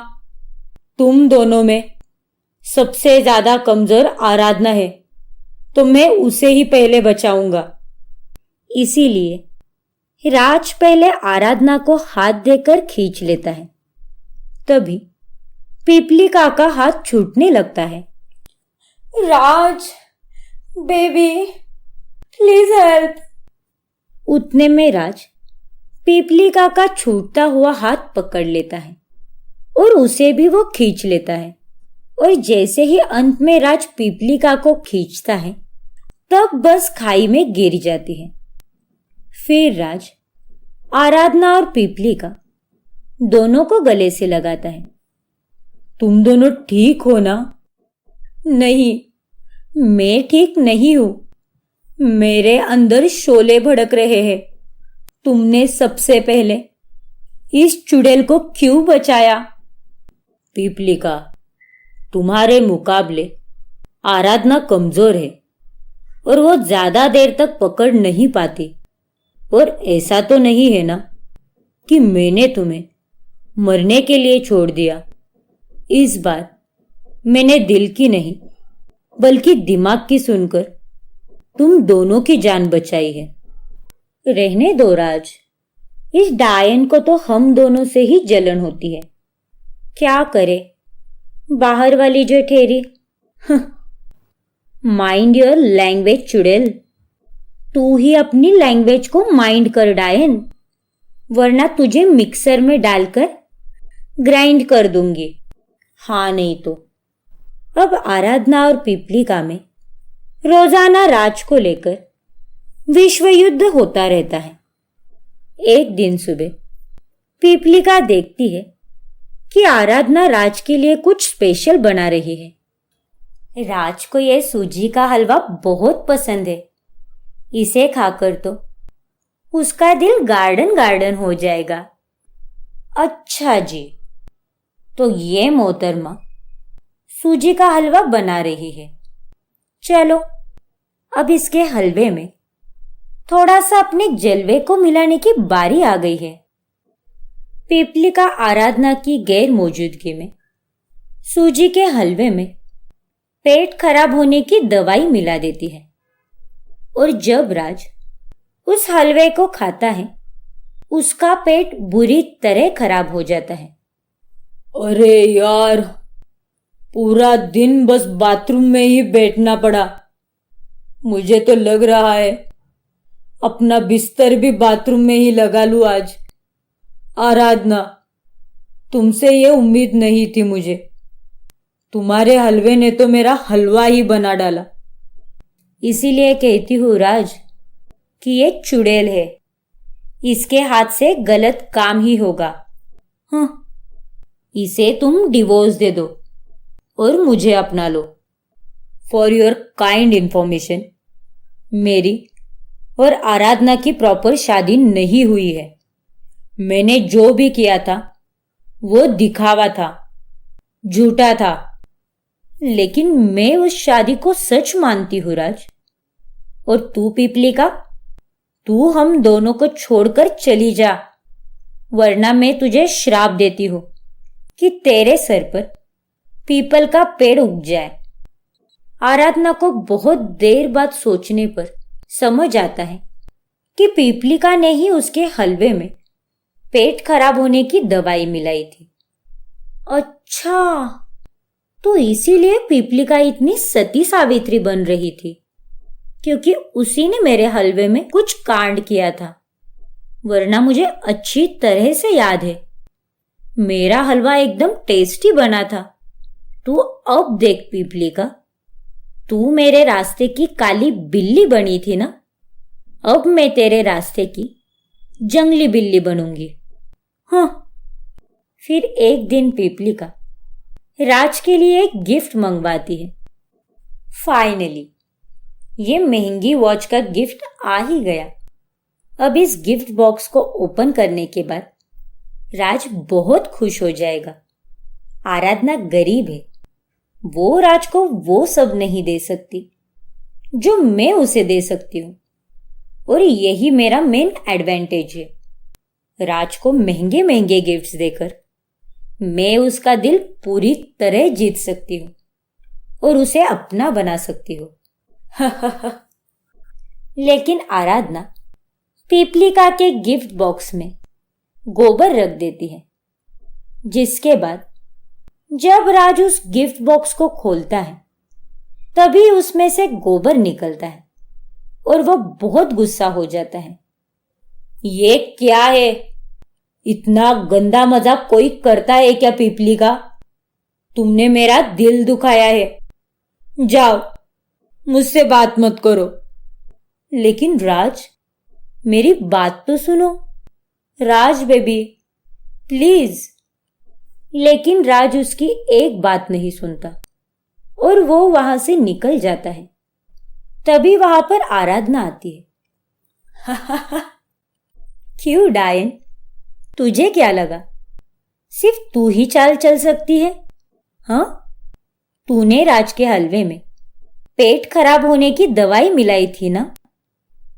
Speaker 2: तुम दोनों में सबसे ज्यादा कमजोर आराधना है, तो मैं उसे ही पहले बचाऊंगा।
Speaker 1: इसीलिए राज पहले आराधना को हाथ देकर खींच लेता है। तभी पिपलिका का हाथ छूटने लगता है।
Speaker 2: राज बेबी, प्लीज हेल्प।
Speaker 1: उतने में राज पिपलिका का छूटता हुआ हाथ पकड़ लेता है और उसे भी वो खींच लेता है। और जैसे ही अंत में राज पिपलिका को खींचता है, तब बस खाई में गिर जाती है। फिर राज आराधना और पिपलिका दोनों को गले से लगाता है।
Speaker 2: तुम दोनों ठीक हो ना?
Speaker 1: नहीं, मैं ठीक नहीं हूं। मेरे अंदर शोले भड़क रहे हैं। तुमने सबसे पहले इस चुड़ैल को क्यों बचाया?
Speaker 2: पिपलिका, तुम्हारे मुकाबले आराधना कमजोर है और वो ज्यादा देर तक पकड़ नहीं पाती। और ऐसा तो नहीं है ना कि मैंने तुम्हें मरने के लिए छोड़ दिया। इस बार मैंने दिल की नहीं बल्कि दिमाग की सुनकर तुम दोनों की जान बचाई है।
Speaker 1: रहने दो राज, इस डायन को तो हम दोनों से ही जलन होती है। क्या करे बाहर वाली जो ठेरी। माइंड योर लैंग्वेज चुड़ैल। तू ही अपनी लैंग्वेज को माइंड कर डायन, वरना तुझे मिक्सर में डालकर ग्राइंड कर दूंगी। हाँ नहीं तो। अब आराधना और पिपलिका में रोजाना राज को लेकर विश्व युद्ध होता रहता है। एक दिन सुबह पिपलिका देखती है कि आराधना राज के लिए कुछ स्पेशल बना रही है। राज को यह सूजी का हलवा बहुत पसंद है। इसे खाकर तो उसका दिल गार्डन गार्डन हो जाएगा। अच्छा जी, तो ये मोहतरमा सूजी का हलवा बना रही है। चलो, अब इसके हलवे में थोड़ा सा अपने जलवे को मिलाने की बारी आ गई है। पिपलिका आराधना की गैर मौजूदगी में सूजी के हलवे में पेट खराब होने की दवाई मिला देती है। और जब राज उस हलवे को खाता है, उसका पेट बुरी तरह खराब हो जाता है।
Speaker 2: अरे यार, पूरा दिन बस बाथरूम में ही बैठना पड़ा। मुझे तो लग रहा है अपना बिस्तर भी बाथरूम में ही लगा लूं आज। आराधना, तुमसे ये उम्मीद नहीं थी मुझे। तुम्हारे हलवे ने तो मेरा हलवा ही बना डाला।
Speaker 1: इसीलिए कहती हूँ राज कि ये चुड़ैल है, इसके हाथ से गलत काम ही होगा। इसे तुम डिवोर्स दे दो और मुझे अपना लो। फॉर योर काइंड इंफॉर्मेशन, मेरी और आराधना की प्रॉपर शादी नहीं हुई है। मैंने जो भी किया था वो दिखावा था, झूठा था। लेकिन मैं उस शादी को सच मानती हूँ राज। और तू पिपलिका, तू हम दोनों को छोड़कर चली जा, वरना मैं तुझे श्राप देती हूं कि तेरे सर पर पीपल का पेड़ उग जाए। आराधना को बहुत देर बाद सोचने पर समझ आता है कि पीपलिका ने ही उसके हलवे में पेट खराब होने की दवाई मिलाई थी। अच्छा, तो इसीलिए पीपलिका इतनी सती सावित्री बन रही थी, क्योंकि उसी ने मेरे हलवे में कुछ कांड किया था। वरना मुझे अच्छी तरह से याद है, मेरा हलवा एकदम टेस्टी बना था। तू अब देख पीपलिका, तू मेरे रास्ते की काली बिल्ली बनी थी ना, अब मैं तेरे रास्ते की जंगली बिल्ली बनूंगी। हाँ। फिर एक दिन पीपलिका राज के लिए एक गिफ्ट मंगवाती है। फाइनली ये महंगी वॉच का गिफ्ट आ ही गया। अब इस गिफ्ट बॉक्स को ओपन करने के बाद राज बहुत खुश हो जाएगा। आराधना गरीब है, वो राज को वो सब नहीं दे सकती जो मैं उसे दे सकती हूँ, और यही मेरा मेन एडवांटेज है। राज को महंगे महंगे गिफ्ट्स देकर मैं उसका दिल पूरी तरह जीत सकती हूँ और उसे अपना बना सकती हूँ। लेकिन आराधना पीपलिका के गिफ्ट बॉक्स में गोबर रख देती है, जिसके बाद जब राज उस गिफ्ट बॉक्स को खोलता है तभी उसमें से गोबर निकलता है और वह बहुत गुस्सा हो जाता है। ये क्या है? इतना गंदा मजाक कोई करता है क्या पीपलिका? तुमने मेरा दिल दुखाया है, जाओ मुझसे बात मत करो। लेकिन राज, मेरी बात तो सुनो। राज बेबी प्लीज। लेकिन राज उसकी एक बात नहीं सुनता और वो वहां से निकल जाता है। तभी वहां पर आराधना आती है। क्यों डायन, तुझे क्या लगा सिर्फ तू ही चाल चल सकती है? हाँ, तूने राज के हलवे में पेट खराब होने की दवाई मिलाई थी ना,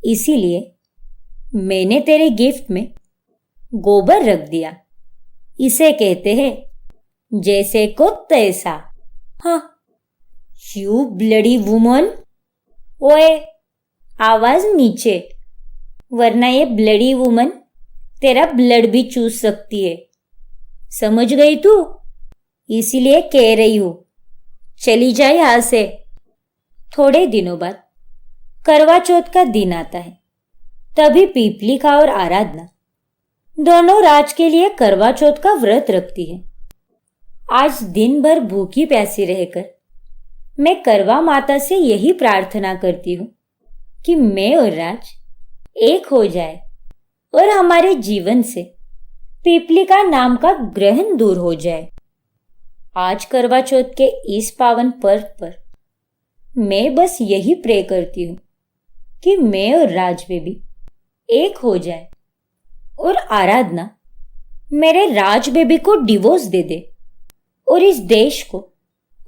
Speaker 1: इसीलिए मैंने तेरे गिफ्ट में गोबर रख दिया। इसे कहते हैं जैसे को तैसा। हाँ, यू ब्लडी वुमन। ओए, आवाज नीचे, वरना ये ब्लडी वुमन तेरा ब्लड भी चूस सकती है। समझ गई तू? इसीलिए कह रही हूं, चली जाए यहां से। थोड़े दिनों बाद करवा चौथ का दिन आता है। तभी पीपलिका और आराधना दोनों राज के लिए करवा चौथ का व्रत रखती है। आज दिन भर भूखी प्यासी रहकर मैं करवा माता से यही प्रार्थना करती हूँ कि मैं और राज एक हो जाए और हमारे जीवन से पीपलिका नाम का ग्रहण दूर हो जाए। आज करवा चौथ के इस पावन पर्व पर मैं बस यही प्रे करती हूँ कि मैं और राज बेबी एक हो जाए और आराधना मेरे राज बेबी को डिवोर्स दे दे और इस देश को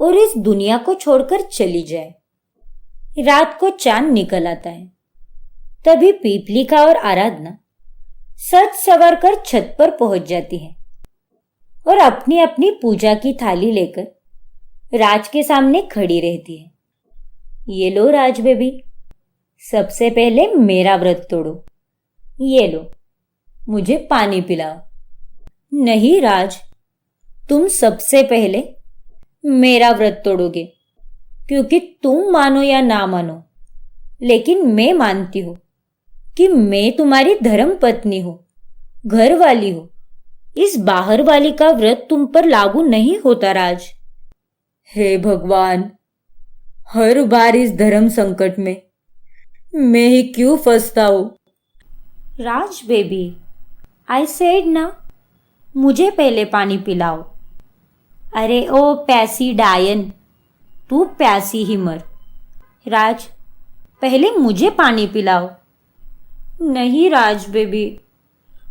Speaker 1: और इस दुनिया को छोड़कर चली जाए। रात को चांद निकल आता है। तभी पीपलिका और आराधना सज संवर कर छत पर पहुंच जाती है और अपनी अपनी पूजा की थाली लेकर राज के सामने खड़ी रहती है। ये लो राज बेबी, सबसे पहले मेरा व्रत तोड़ो। ये लो, मुझे पानी पिलाओ। नहीं राज, तुम सबसे पहले मेरा व्रत तोड़ोगे, क्योंकि तुम मानो या ना मानो, लेकिन मैं मानती हूं कि मैं तुम्हारी धर्म पत्नी हूं, घर वाली हूं। इस बाहर वाली का व्रत तुम पर लागू नहीं होता राज। हे भगवान, हर बार इस धर्म संकट में मैं ही क्यों फंसता हूं? राज बेबी, आई सेड ना, मुझे पहले पानी पिलाओ। अरे ओ प्यासी डायन, तू प्यासी ही मर। राज, पहले मुझे पानी पिलाओ। नहीं राज बेबी,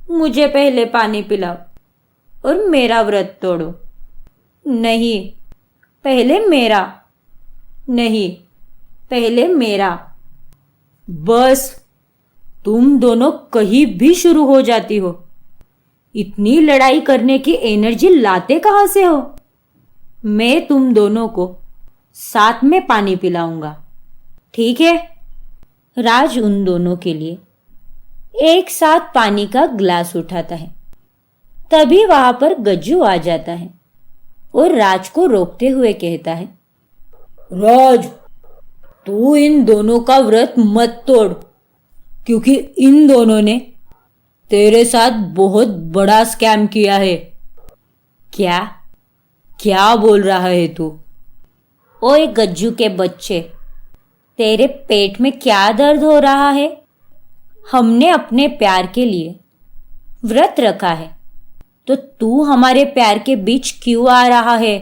Speaker 1: मुझे पहले पानी पिलाओ और मेरा व्रत तोड़ो। नहीं, पहले मेरा। नहीं, पहले मेरा। बस, तुम दोनों कहीं भी शुरू हो जाती हो। इतनी लड़ाई करने की एनर्जी लाते कहाँ से हो? मैं तुम दोनों को साथ में पानी पिलाऊंगा, ठीक है? राज उन दोनों के लिए एक साथ पानी का ग्लास उठाता है। तभी वहां पर गज्जू आ जाता है और राज को रोकते हुए कहता है, राज, तू इन दोनों का व्रत मत तोड़, क्योंकि इन दोनों ने तेरे साथ बहुत बड़ा स्कैम किया है। क्या क्या बोल रहा है तू? ओए गज्जू के बच्चे, तेरे पेट में क्या दर्द हो रहा है? हमने अपने प्यार के लिए व्रत रखा है, तो तू हमारे प्यार के बीच क्यों आ रहा है?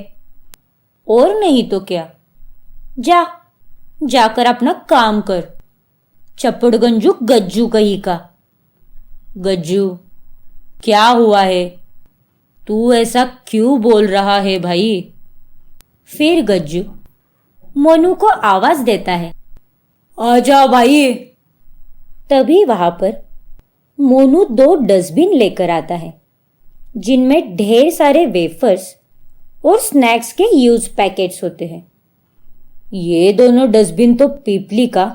Speaker 1: और नहीं तो क्या, जाकर अपना काम कर, चपड़गंजू गज्जू कहीं का। गज्जू, क्या हुआ है? तू ऐसा क्यों बोल रहा है भाई? फिर गज्जू मोनू को आवाज देता है, आजा भाई। तभी वहां पर मोनू 2 डस्टबिन लेकर आता है, जिनमें ढेर सारे वेफर्स और स्नैक्स के यूज पैकेट्स होते हैं। ये दोनों डस्टबिन तो पीपली का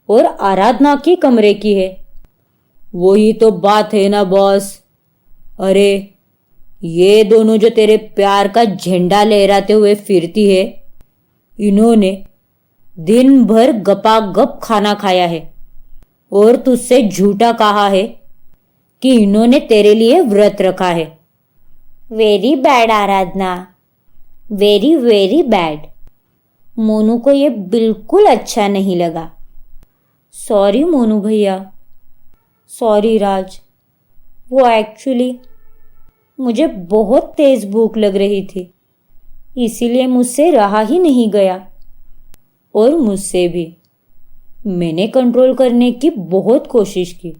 Speaker 1: और आराधना की कमरे की है। वही तो बात है ना बॉस। अरे, ये दोनों जो तेरे प्यार का झंडा लहराते हुए फिरती है, इन्होंने दिन भर गपागप खाना खाया है और तुझसे झूठा कहा है कि इन्होंने तेरे लिए व्रत रखा है। वेरी बैड आराधना, वेरी वेरी बैड। मोनू को ये बिल्कुल अच्छा नहीं लगा। सॉरी मोनू भैया, सॉरी राज। वो एक्चुअली मुझे बहुत तेज भूख लग रही थी, इसीलिए मुझसे रहा ही नहीं गया। और मुझसे भी। मैंने कंट्रोल करने की बहुत कोशिश की,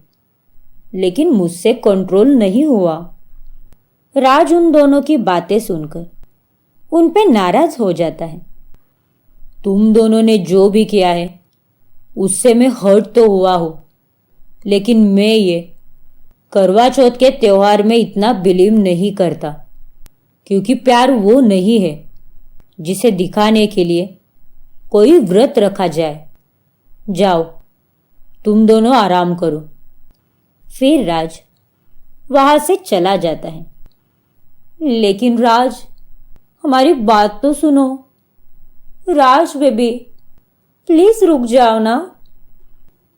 Speaker 1: लेकिन मुझसे कंट्रोल नहीं हुआ। राज उन दोनों की बातें सुनकर उन पे नाराज हो जाता है। तुम दोनों ने जो भी किया है उससे मैं हर्ट तो हुआ हूं, लेकिन मैं ये करवा चौथ के त्योहार में इतना बिलीव नहीं करता, क्योंकि प्यार वो नहीं है जिसे दिखाने के लिए कोई व्रत रखा जाए। जाओ, तुम दोनों आराम करो। फिर राज वहां से चला जाता है। लेकिन राज, हमारी बात तो सुनो। राज बेबी, प्लीज रुक जाओ ना।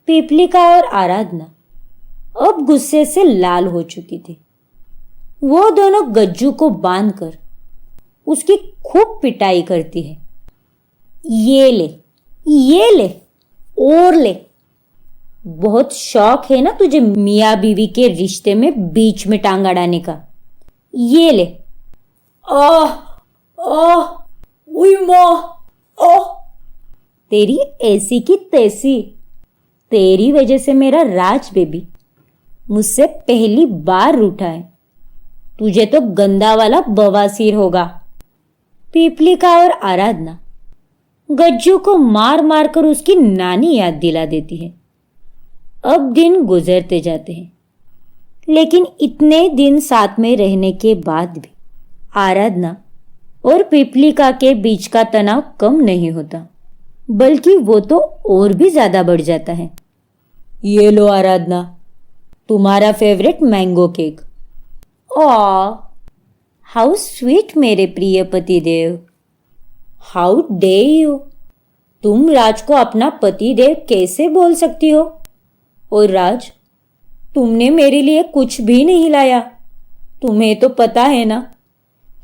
Speaker 1: पीपलिका और आराधना अब गुस्से से लाल हो चुकी थी। वो दोनों गज्जू को बांधकर उसकी खूब पिटाई करती है। ये ले, ये ले, और ले। बहुत शौक है ना तुझे मियाँ बीवी के रिश्ते में बीच में टांग अड़ाने का। ये ले। आह, आह, उई माँ, आह। तेरी ऐसी की तैसी। तेरी वजह से मेरा राज बेबी मुझसे पहली बार रूठा है। तुझे तो गंदा वाला बवासीर होगा। पीपलिका और आराधना गज्जू को मार मार कर उसकी नानी याद दिला देती है। अब दिन गुजरते जाते हैं, लेकिन इतने दिन साथ में रहने के बाद भी आराधना और पीपलिका के बीच का तनाव कम नहीं होता, बल्कि वो तो और भी ज्यादा बढ़ जाता है। ये लो आराधना, तुम्हारा favourite mango cake. Oh, how sweet मेरे प्रिय पति देव। How day you. तुम राज को अपना पति देव कैसे बोल सकती हो? और राज, तुमने मेरे लिए कुछ भी नहीं लाया। तुम्हें तो पता है ना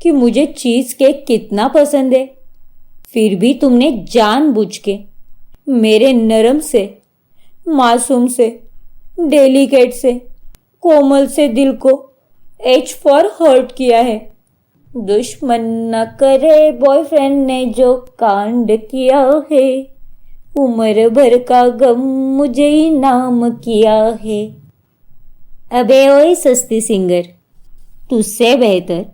Speaker 1: कि मुझे चीज केक कितना पसंद है। फिर भी तुमने जानबूझ के मेरे नरम से, मासूम से, डेलिकेट से, कोमल से दिल को एच फॉर हर्ट किया है। दुश्मन न करे बॉयफ्रेंड ने जो कांड किया है, उम्र भर का गम मुझे इनाम किया है। अबे ओए सस्ती सिंगर, तुझसे बेहतर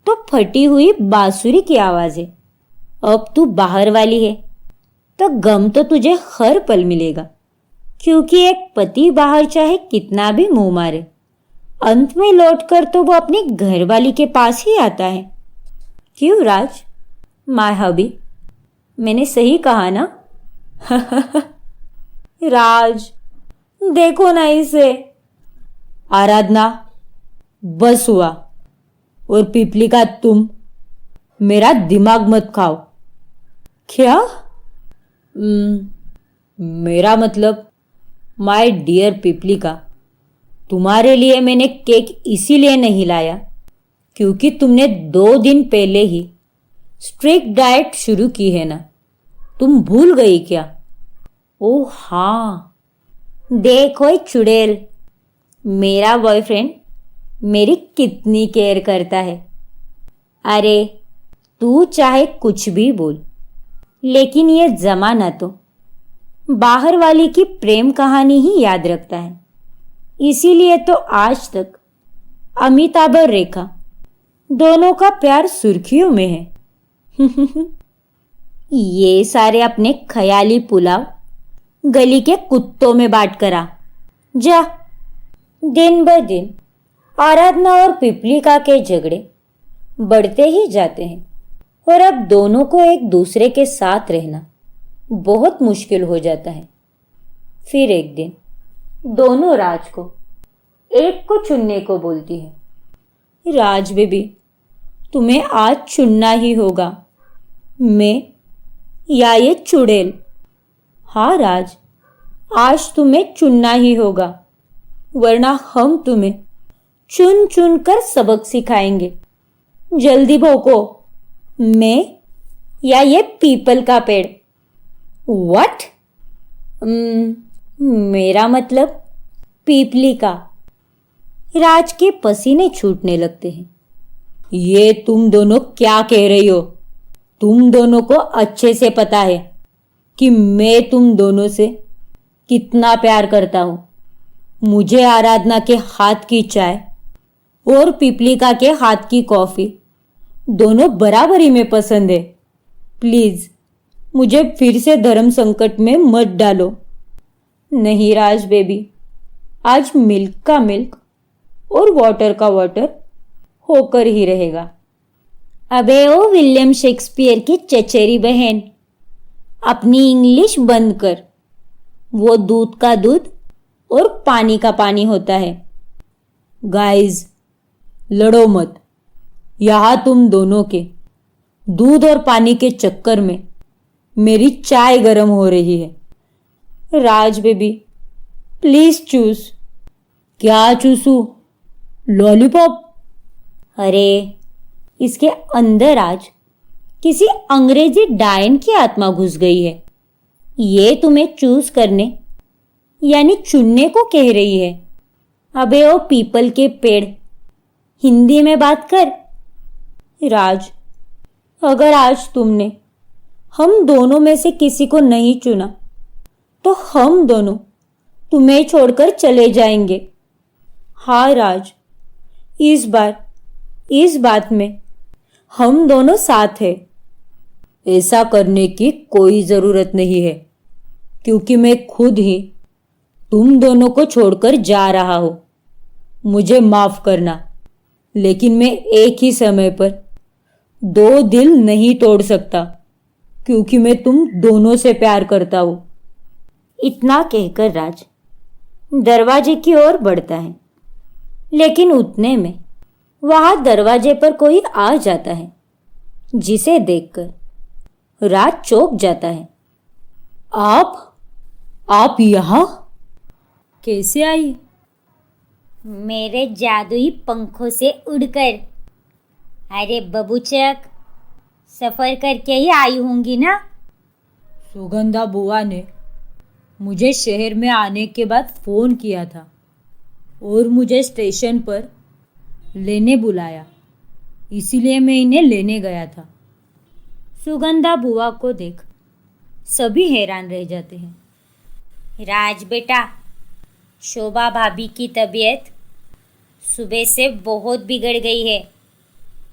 Speaker 1: तो फटी हुई बांसुरी की आवाज है। अब तू बाहर वाली है तो गम तो तुझे हर पल मिलेगा। क्योंकि एक पति बाहर चाहे कितना भी मुंह मारे, अंत में लौटकर तो वो अपनी घरवाली के पास ही आता है। क्यों राज, माय हबी, मैंने सही कहा ना? राज, देखो ना इसे। आराधना, बस हुआ। और पिपली का तुम मेरा दिमाग मत खाओ। क्या? मेरा मतलब माय डियर पिपली का, तुम्हारे लिए मैंने केक इसीलिए नहीं लाया क्योंकि तुमने 2 दिन पहले ही स्ट्रिक्ट डाइट शुरू की है ना। तुम भूल गई क्या? ओह हाँ, देखो चुड़ैल, मेरा बॉयफ्रेंड मेरी कितनी केयर करता है। अरे तू चाहे कुछ भी बोल, लेकिन ये जमाना तो बाहर वाली की प्रेम कहानी ही याद रखता है। इसीलिए तो आज तक अमिताभ और रेखा दोनों का प्यार सुर्खियों में है। ये सारे अपने ख्याली पुलाव गली के कुत्तों में बांट करा जा। दिन ब दिन आराधना और पिपलिका के झगड़े बढ़ते ही जाते हैं और अब दोनों को एक दूसरे के साथ रहना बहुत मुश्किल हो जाता है। फिर एक दिन दोनों राज को एक को चुनने को बोलती है। राज बेबी, तुम्हें आज चुनना ही होगा, मैं या ये चुड़ैल। हाँ राज, आज तुम्हें चुनना ही होगा, वरना हम तुम्हें चुन चुन कर सबक सिखाएंगे। जल्दी भौंको, मैं या ये पीपल का पेड़। व्हाट? मेरा मतलब पीपली का। राज के पसीने छूटने लगते हैं। ये तुम दोनों क्या कह रही हो? तुम दोनों को अच्छे से पता है कि मैं तुम दोनों से कितना प्यार करता हूं। मुझे आराधना के हाथ की चाय और पिपलिका के हाथ की कॉफी दोनों बराबरी में पसंद है। प्लीज मुझे फिर से धर्म संकट में मत डालो। नहीं राज बेबी, आज मिल्क का मिल्क और वाटर का वाटर होकर ही रहेगा। अबे ओ विलियम शेक्सपियर की चचेरी बहन, अपनी इंग्लिश बंद कर। वो दूध का दूध और पानी का पानी होता है। गाइस, लड़ो मत। यहां तुम दोनों के दूध और पानी के चक्कर में मेरी चाय गर्म हो रही है। राज बेबी, प्लीज चूज। क्या चूसू? लॉलीपॉप? अरे इसके अंदर आज किसी अंग्रेजी डायन की आत्मा घुस गई है। ये तुम्हें चूज करने यानी चुनने को कह रही है। अबे ओ पीपल के पेड़, हिंदी में बात कर। राज, अगर आज तुमने हम दोनों में से किसी को नहीं चुना तो हम दोनों तुम्हें छोड़कर चले जाएंगे। हाँ राज, इस बार इस बात में हम दोनों साथ हैं। ऐसा करने की कोई जरूरत नहीं है क्योंकि मैं खुद ही तुम दोनों को छोड़कर जा रहा हूं। मुझे माफ करना, लेकिन मैं एक ही समय पर 2 दिल नहीं तोड़ सकता क्योंकि मैं तुम दोनों से प्यार करता हूं। इतना कहकर राज दरवाजे की ओर बढ़ता है, लेकिन उतने में वहां दरवाजे पर कोई आ जाता है, जिसे देखकर राज चौंक जाता है। आप यहां कैसे आई?
Speaker 3: मेरे जादुई पंखों से उड़कर। अरे बबूचक, सफर करके ही आई होंगी ना?
Speaker 1: सुगंधा बुआ ने मुझे शहर में आने के बाद फोन किया था और मुझे स्टेशन पर लेने बुलाया, इसीलिए मैं इन्हें लेने गया था। सुगंधा बुआ को देख सभी हैरान रह जाते हैं।
Speaker 3: राज बेटा, शोभा भाभी की तबीयत सुबह से बहुत बिगड़ गई है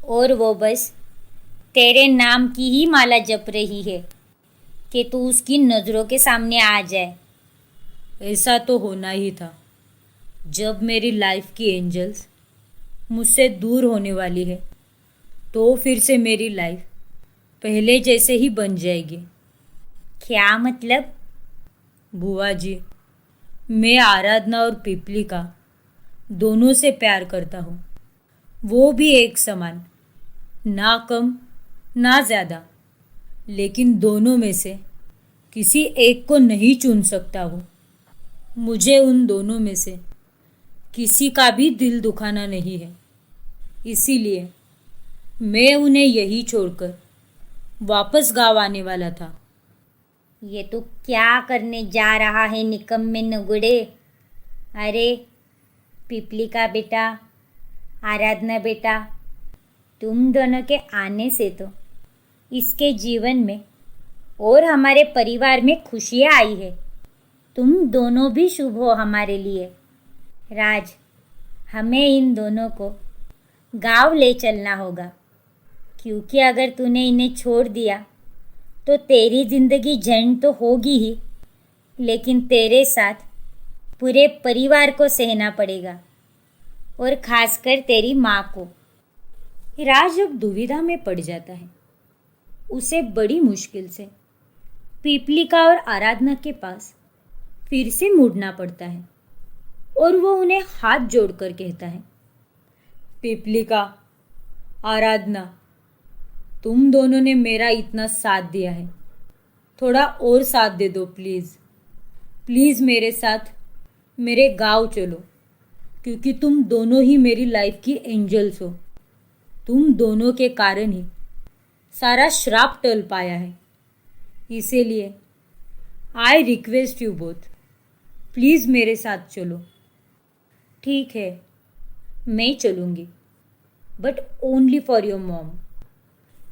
Speaker 3: और वो बस तेरे नाम की ही माला जप रही है कि तू उसकी नज़रों के सामने आ जाए।
Speaker 1: ऐसा तो होना ही था। जब मेरी लाइफ की एंजल्स मुझसे दूर होने वाली है तो फिर से मेरी लाइफ पहले जैसे ही बन जाएगी।
Speaker 3: क्या मतलब?
Speaker 1: बुआ जी, मैं आराधना और पिपली का दोनों से प्यार करता हूँ, वो भी एक समान, ना कम ना ज़्यादा। लेकिन दोनों में से किसी एक को नहीं चुन सकता हूँ। मुझे उन दोनों में से किसी का भी दिल दुखाना नहीं है, इसीलिए मैं उन्हें यही छोड़कर वापस गाँव आने वाला था।
Speaker 3: ये तो क्या करने जा रहा है निकम्मे नुगड़े? अरे पिपली का बेटा, आराधना बेटा, तुम दोनों के आने से तो इसके जीवन में और हमारे परिवार में खुशियाँ आई है। तुम दोनों भी शुभ हो हमारे लिए। राज, हमें इन दोनों को गांव ले चलना होगा, क्योंकि अगर तूने इन्हें छोड़ दिया तो तेरी जिंदगी झंड तो होगी ही, लेकिन तेरे साथ पूरे परिवार को सहना पड़ेगा, और खासकर तेरी माँ को।
Speaker 1: राज अब दुविधा में पड़ जाता है। उसे बड़ी मुश्किल से पीपलिका और आराधना के पास फिर से मुड़ना पड़ता है और वो उन्हें हाथ जोड़कर कहता है, पीपलिका, आराधना, तुम दोनों ने मेरा इतना साथ दिया है, थोड़ा और साथ दे दो प्लीज़। प्लीज़ मेरे साथ मेरे गांव चलो, क्योंकि तुम दोनों ही मेरी लाइफ की एंजल्स हो। तुम दोनों के कारण ही सारा श्राप टल पाया है। इसीलिए I request you both, please मेरे साथ चलो। ठीक है, मैं चलूँगी, but only for your mom.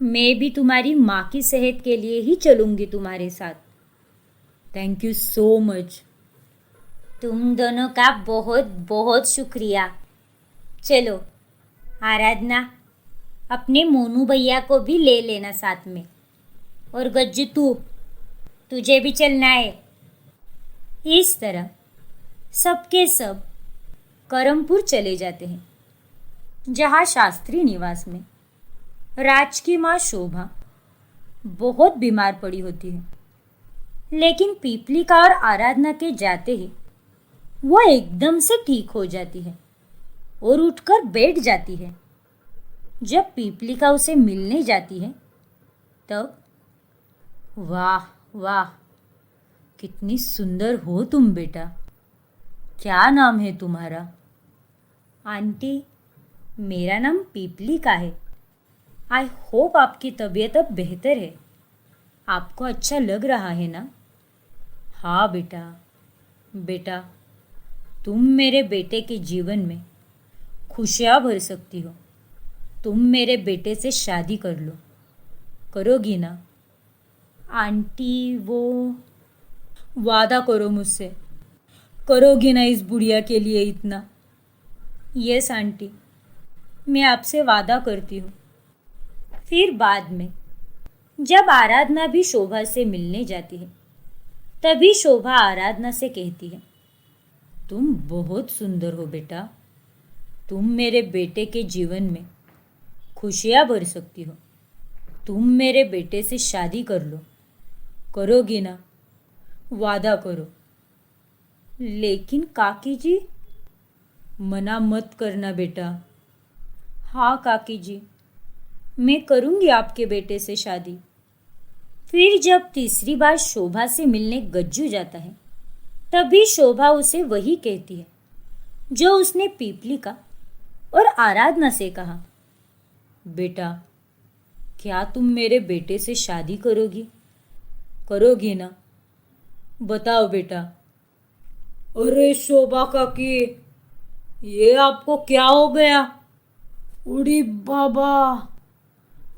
Speaker 1: मैं भी तुम्हारी माँ की सेहत के लिए ही चलूँगी तुम्हारे साथ। Thank you so much.
Speaker 3: तुम दोनों का बहुत बहुत शुक्रिया। चलो आराधना, अपने मोनू भैया को भी ले लेना साथ में, और गज्जू तुझे भी चलना है।
Speaker 1: इस तरह सबके सब करमपुर चले जाते हैं, जहाँ शास्त्री निवास में राज की माँ शोभा बहुत बीमार पड़ी होती है। लेकिन पीपलिका और आराधना के जाते ही वो एकदम से ठीक हो जाती है और उठकर बैठ जाती है। जब पीपलिका उसे मिलने जाती है तब, वाह वाह, कितनी सुंदर हो तुम बेटा, क्या नाम है तुम्हारा? आंटी, मेरा नाम पीपलिका है। आई होप आपकी तबीयत अब बेहतर है। आपको अच्छा लग रहा है ना? हाँ बेटा, बेटा तुम मेरे बेटे के जीवन में खुशियाँ भर सकती हो। तुम मेरे बेटे से शादी कर लो, करोगी ना? आंटी, वो वादा करो मुझसे, करोगी ना इस बुढ़िया के लिए इतना? यस आंटी, मैं आपसे वादा करती हूँ। फिर बाद में जब आराधना भी शोभा से मिलने जाती है, तभी शोभा आराधना से कहती है, तुम बहुत सुंदर हो बेटा, तुम मेरे बेटे के जीवन में खुशियाँ भर सकती हो। तुम मेरे बेटे से शादी कर लो, करोगी ना? वादा करो। लेकिन काकी जी, मना मत करना बेटा। हाँ काकी जी, मैं करूँगी आपके बेटे से शादी। फिर जब तीसरी बार शोभा से मिलने गज्जू जाता है, तभी शोभा उसे वही कहती है जो उसने पीपलिका और आराधना से कहा, बेटा, क्या तुम मेरे बेटे से शादी करोगी? करोगी ना? बताओ बेटा। अरे शोभा काकी, ये आपको क्या हो गया? उड़ी बाबा,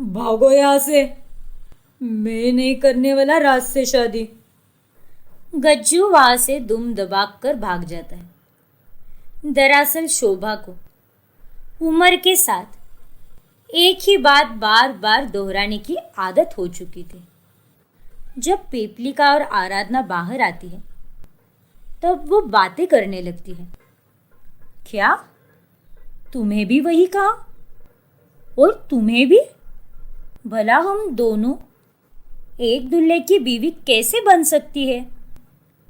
Speaker 1: भागो यहाँ से, मैं नहीं करने वाला राज से शादी। गज्जू वहां से दुम दबाक कर भाग जाता है। दरअसल शोभा को उम्र के साथ एक ही बात बार बार दोहराने की आदत हो चुकी थी। जब पीपलिका और आराधना बाहर आती है, तब वो बातें करने लगती है। क्या तुम्हें भी वही कहा? और तुम्हें भी? भला हम दोनों एक दूल्हे की बीवी कैसे बन सकती है?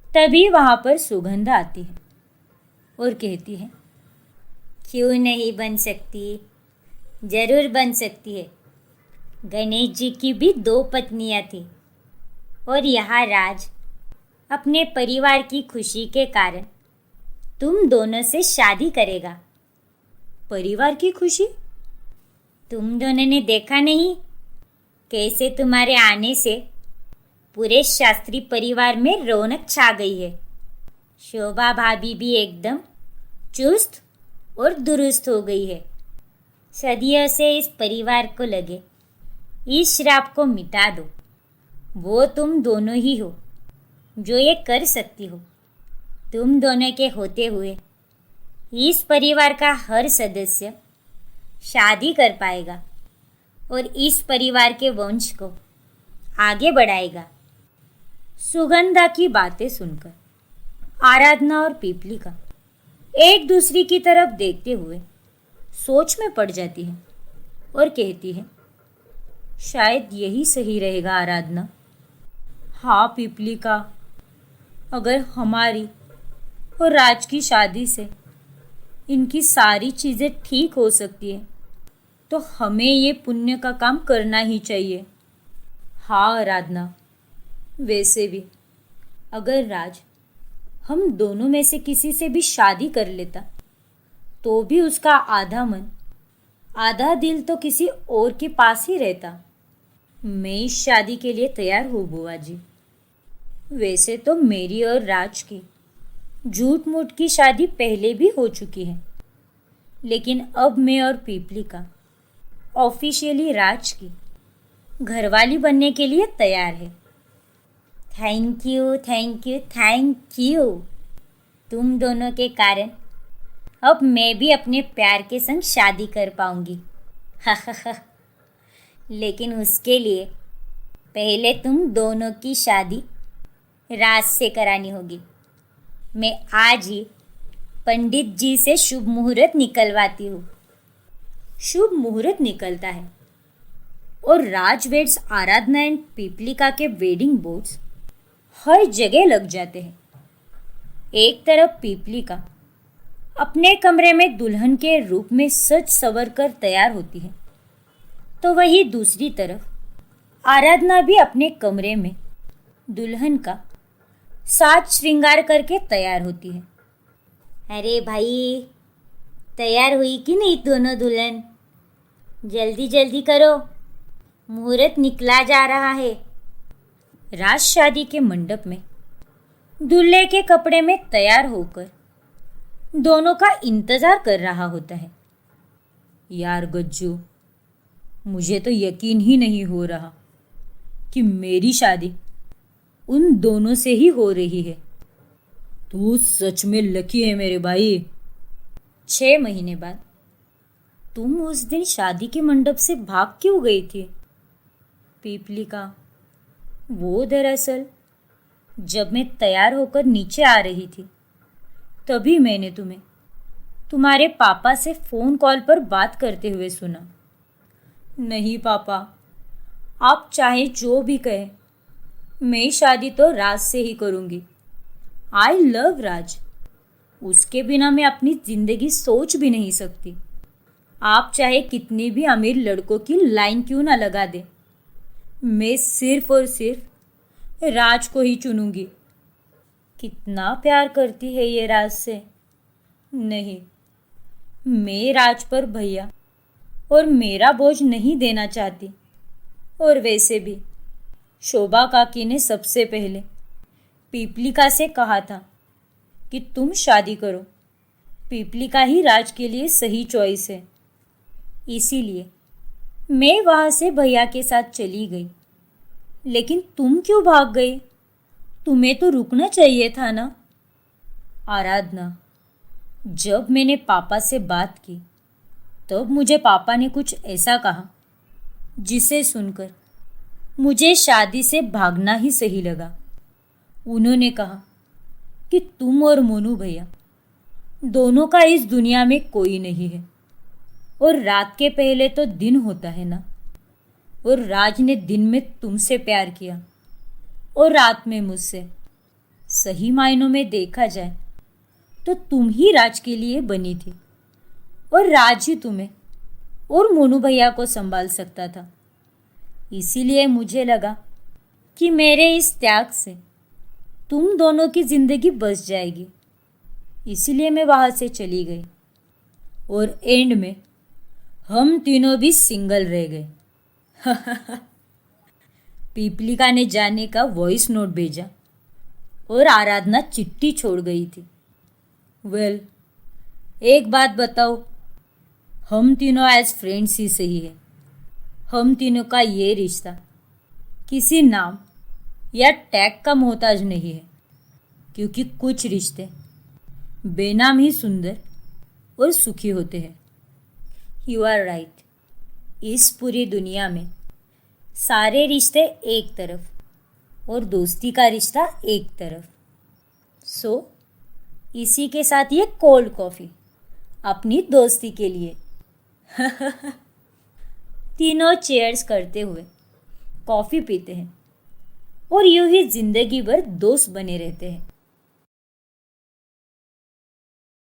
Speaker 1: तभी वहां पर सुगंधा आती है और कहती है,
Speaker 3: क्यों नहीं बन सकती? जरूर बन सकती है। गणेश जी की भी 2 पत्नियां थी और यहाँ राज अपने परिवार की खुशी के कारण तुम दोनों से शादी करेगा।
Speaker 1: परिवार की खुशी?
Speaker 3: तुम दोनों ने देखा नहीं कैसे तुम्हारे आने से पूरे शास्त्री परिवार में रौनक छा गई है। शोभा भाभी भी एकदम चुस्त और दुरुस्त हो गई है। सदियों से इस परिवार को लगे इस श्राप को मिटा दो। वो तुम दोनों ही हो जो ये कर सकती हो। तुम दोनों के होते हुए इस परिवार का हर सदस्य शादी कर पाएगा और इस परिवार के वंश को आगे बढ़ाएगा।
Speaker 1: सुगंधा की बातें सुनकर आराधना और पीपलिका एक दूसरी की तरफ देखते हुए सोच में पड़ जाती है और कहती है, शायद यही सही रहेगा आराधना। हाँ पीपलिका, अगर हमारी और राज की शादी से इनकी सारी चीज़ें ठीक हो सकती हैं तो हमें ये पुण्य का काम करना ही चाहिए। हाँ आराधना, वैसे भी अगर राज हम दोनों में से किसी से भी शादी कर लेता तो भी उसका आधा मन आधा दिल तो किसी और के पास ही रहता। मैं इस शादी के लिए तैयार हूँ बुआ जी। वैसे तो मेरी और राज की झूठ मूठ की शादी पहले भी हो चुकी है, लेकिन अब मैं और पीपलिका ऑफिशियली राज की घरवाली बनने के लिए तैयार है।
Speaker 3: Thank you thank you thank you. तुम दोनों के कारण अब मैं भी अपने प्यार के संग शादी कर पाऊंगी। लेकिन उसके लिए पहले तुम दोनों की शादी राज से करानी होगी। मैं आज ही पंडित जी से शुभ मुहूर्त निकलवाती हूँ।
Speaker 1: शुभ मुहूर्त निकलता है और राज वेड्स आराधना एंड पीपलिका के वेडिंग बोर्ड्स हर जगह लग जाते हैं। एक तरफ पीपलिका अपने कमरे में दुल्हन के रूप में सज संवर कर तैयार होती है, तो वही दूसरी तरफ आराधना भी अपने कमरे में दुल्हन का साज श्रृंगार करके तैयार होती है।
Speaker 3: अरे भाई, तैयार हुई कि नहीं दोनों दुल्हन? जल्दी जल्दी करो, मुहूर्त निकला जा रहा है।
Speaker 1: राज शादी के मंडप में दूल्हे के कपड़े में तैयार होकर दोनों का इंतजार कर रहा होता है। यार गज्जू, मुझे तो यकीन ही नहीं हो रहा कि मेरी शादी उन दोनों से ही हो रही है। तू सच में लकी है मेरे भाई। 6 महीने बाद तुम उस दिन शादी के मंडप से भाग क्यों गई थी पीपलिका? वो दरअसल जब मैं तैयार होकर नीचे आ रही थी तभी मैंने तुम्हें तुम्हारे पापा से फ़ोन कॉल पर बात करते हुए सुना। नहीं पापा, आप चाहे जो भी कहें, मैं शादी तो राज से ही करूँगी। आई लव राज। उसके बिना मैं अपनी ज़िंदगी सोच भी नहीं सकती। आप चाहे कितने भी अमीर लड़कों की लाइन क्यों ना लगा दें, मैं सिर्फ और सिर्फ राज को ही चुनूंगी। कितना प्यार करती है ये राज से। नहीं, मैं राज पर भैया और मेरा बोझ नहीं देना चाहती। और वैसे भी शोभा काकी ने सबसे पहले पीपलिका से कहा था कि तुम शादी करो। पीपलिका ही राज के लिए सही चॉइस है। इसीलिए मैं वहाँ से भैया के साथ चली गई। लेकिन तुम क्यों भाग गई? तुम्हें तो रुकना चाहिए था ना। आराधना, जब मैंने पापा से बात की तब मुझे पापा ने कुछ ऐसा कहा जिसे सुनकर मुझे शादी से भागना ही सही लगा। उन्होंने कहा कि तुम और मोनू भैया दोनों का इस दुनिया में कोई नहीं है। और रात के पहले तो दिन होता है ना। और राज ने दिन में तुमसे प्यार किया और रात में मुझसे। सही मायनों में देखा जाए तो तुम ही राज के लिए बनी थी और राज ही तुम्हें और मोनू भैया को संभाल सकता था। इसीलिए मुझे लगा कि मेरे इस त्याग से तुम दोनों की जिंदगी बच जाएगी। इसीलिए मैं वहां से चली गई और एंड में हम तीनों भी सिंगल रह गए। पीपलिका ने जाने का वॉइस नोट भेजा और आराधना चिट्ठी छोड़ गई थी। वेल, एक बात बताओ, हम तीनों एज फ्रेंड्स ही सही है। हम तीनों का ये रिश्ता किसी नाम या टैग का मोहताज नहीं है, क्योंकि कुछ रिश्ते बेनाम ही सुंदर और सुखी होते हैं। You are right. इस पूरी दुनिया में सारे रिश्ते एक तरफ और दोस्ती का रिश्ता एक तरफ। सो इसी के साथ ये कोल्ड कॉफ़ी अपनी दोस्ती के लिए। तीनों चेयर्स करते हुए कॉफ़ी पीते हैं और यूं ही जिंदगी भर दोस्त बने रहते हैं।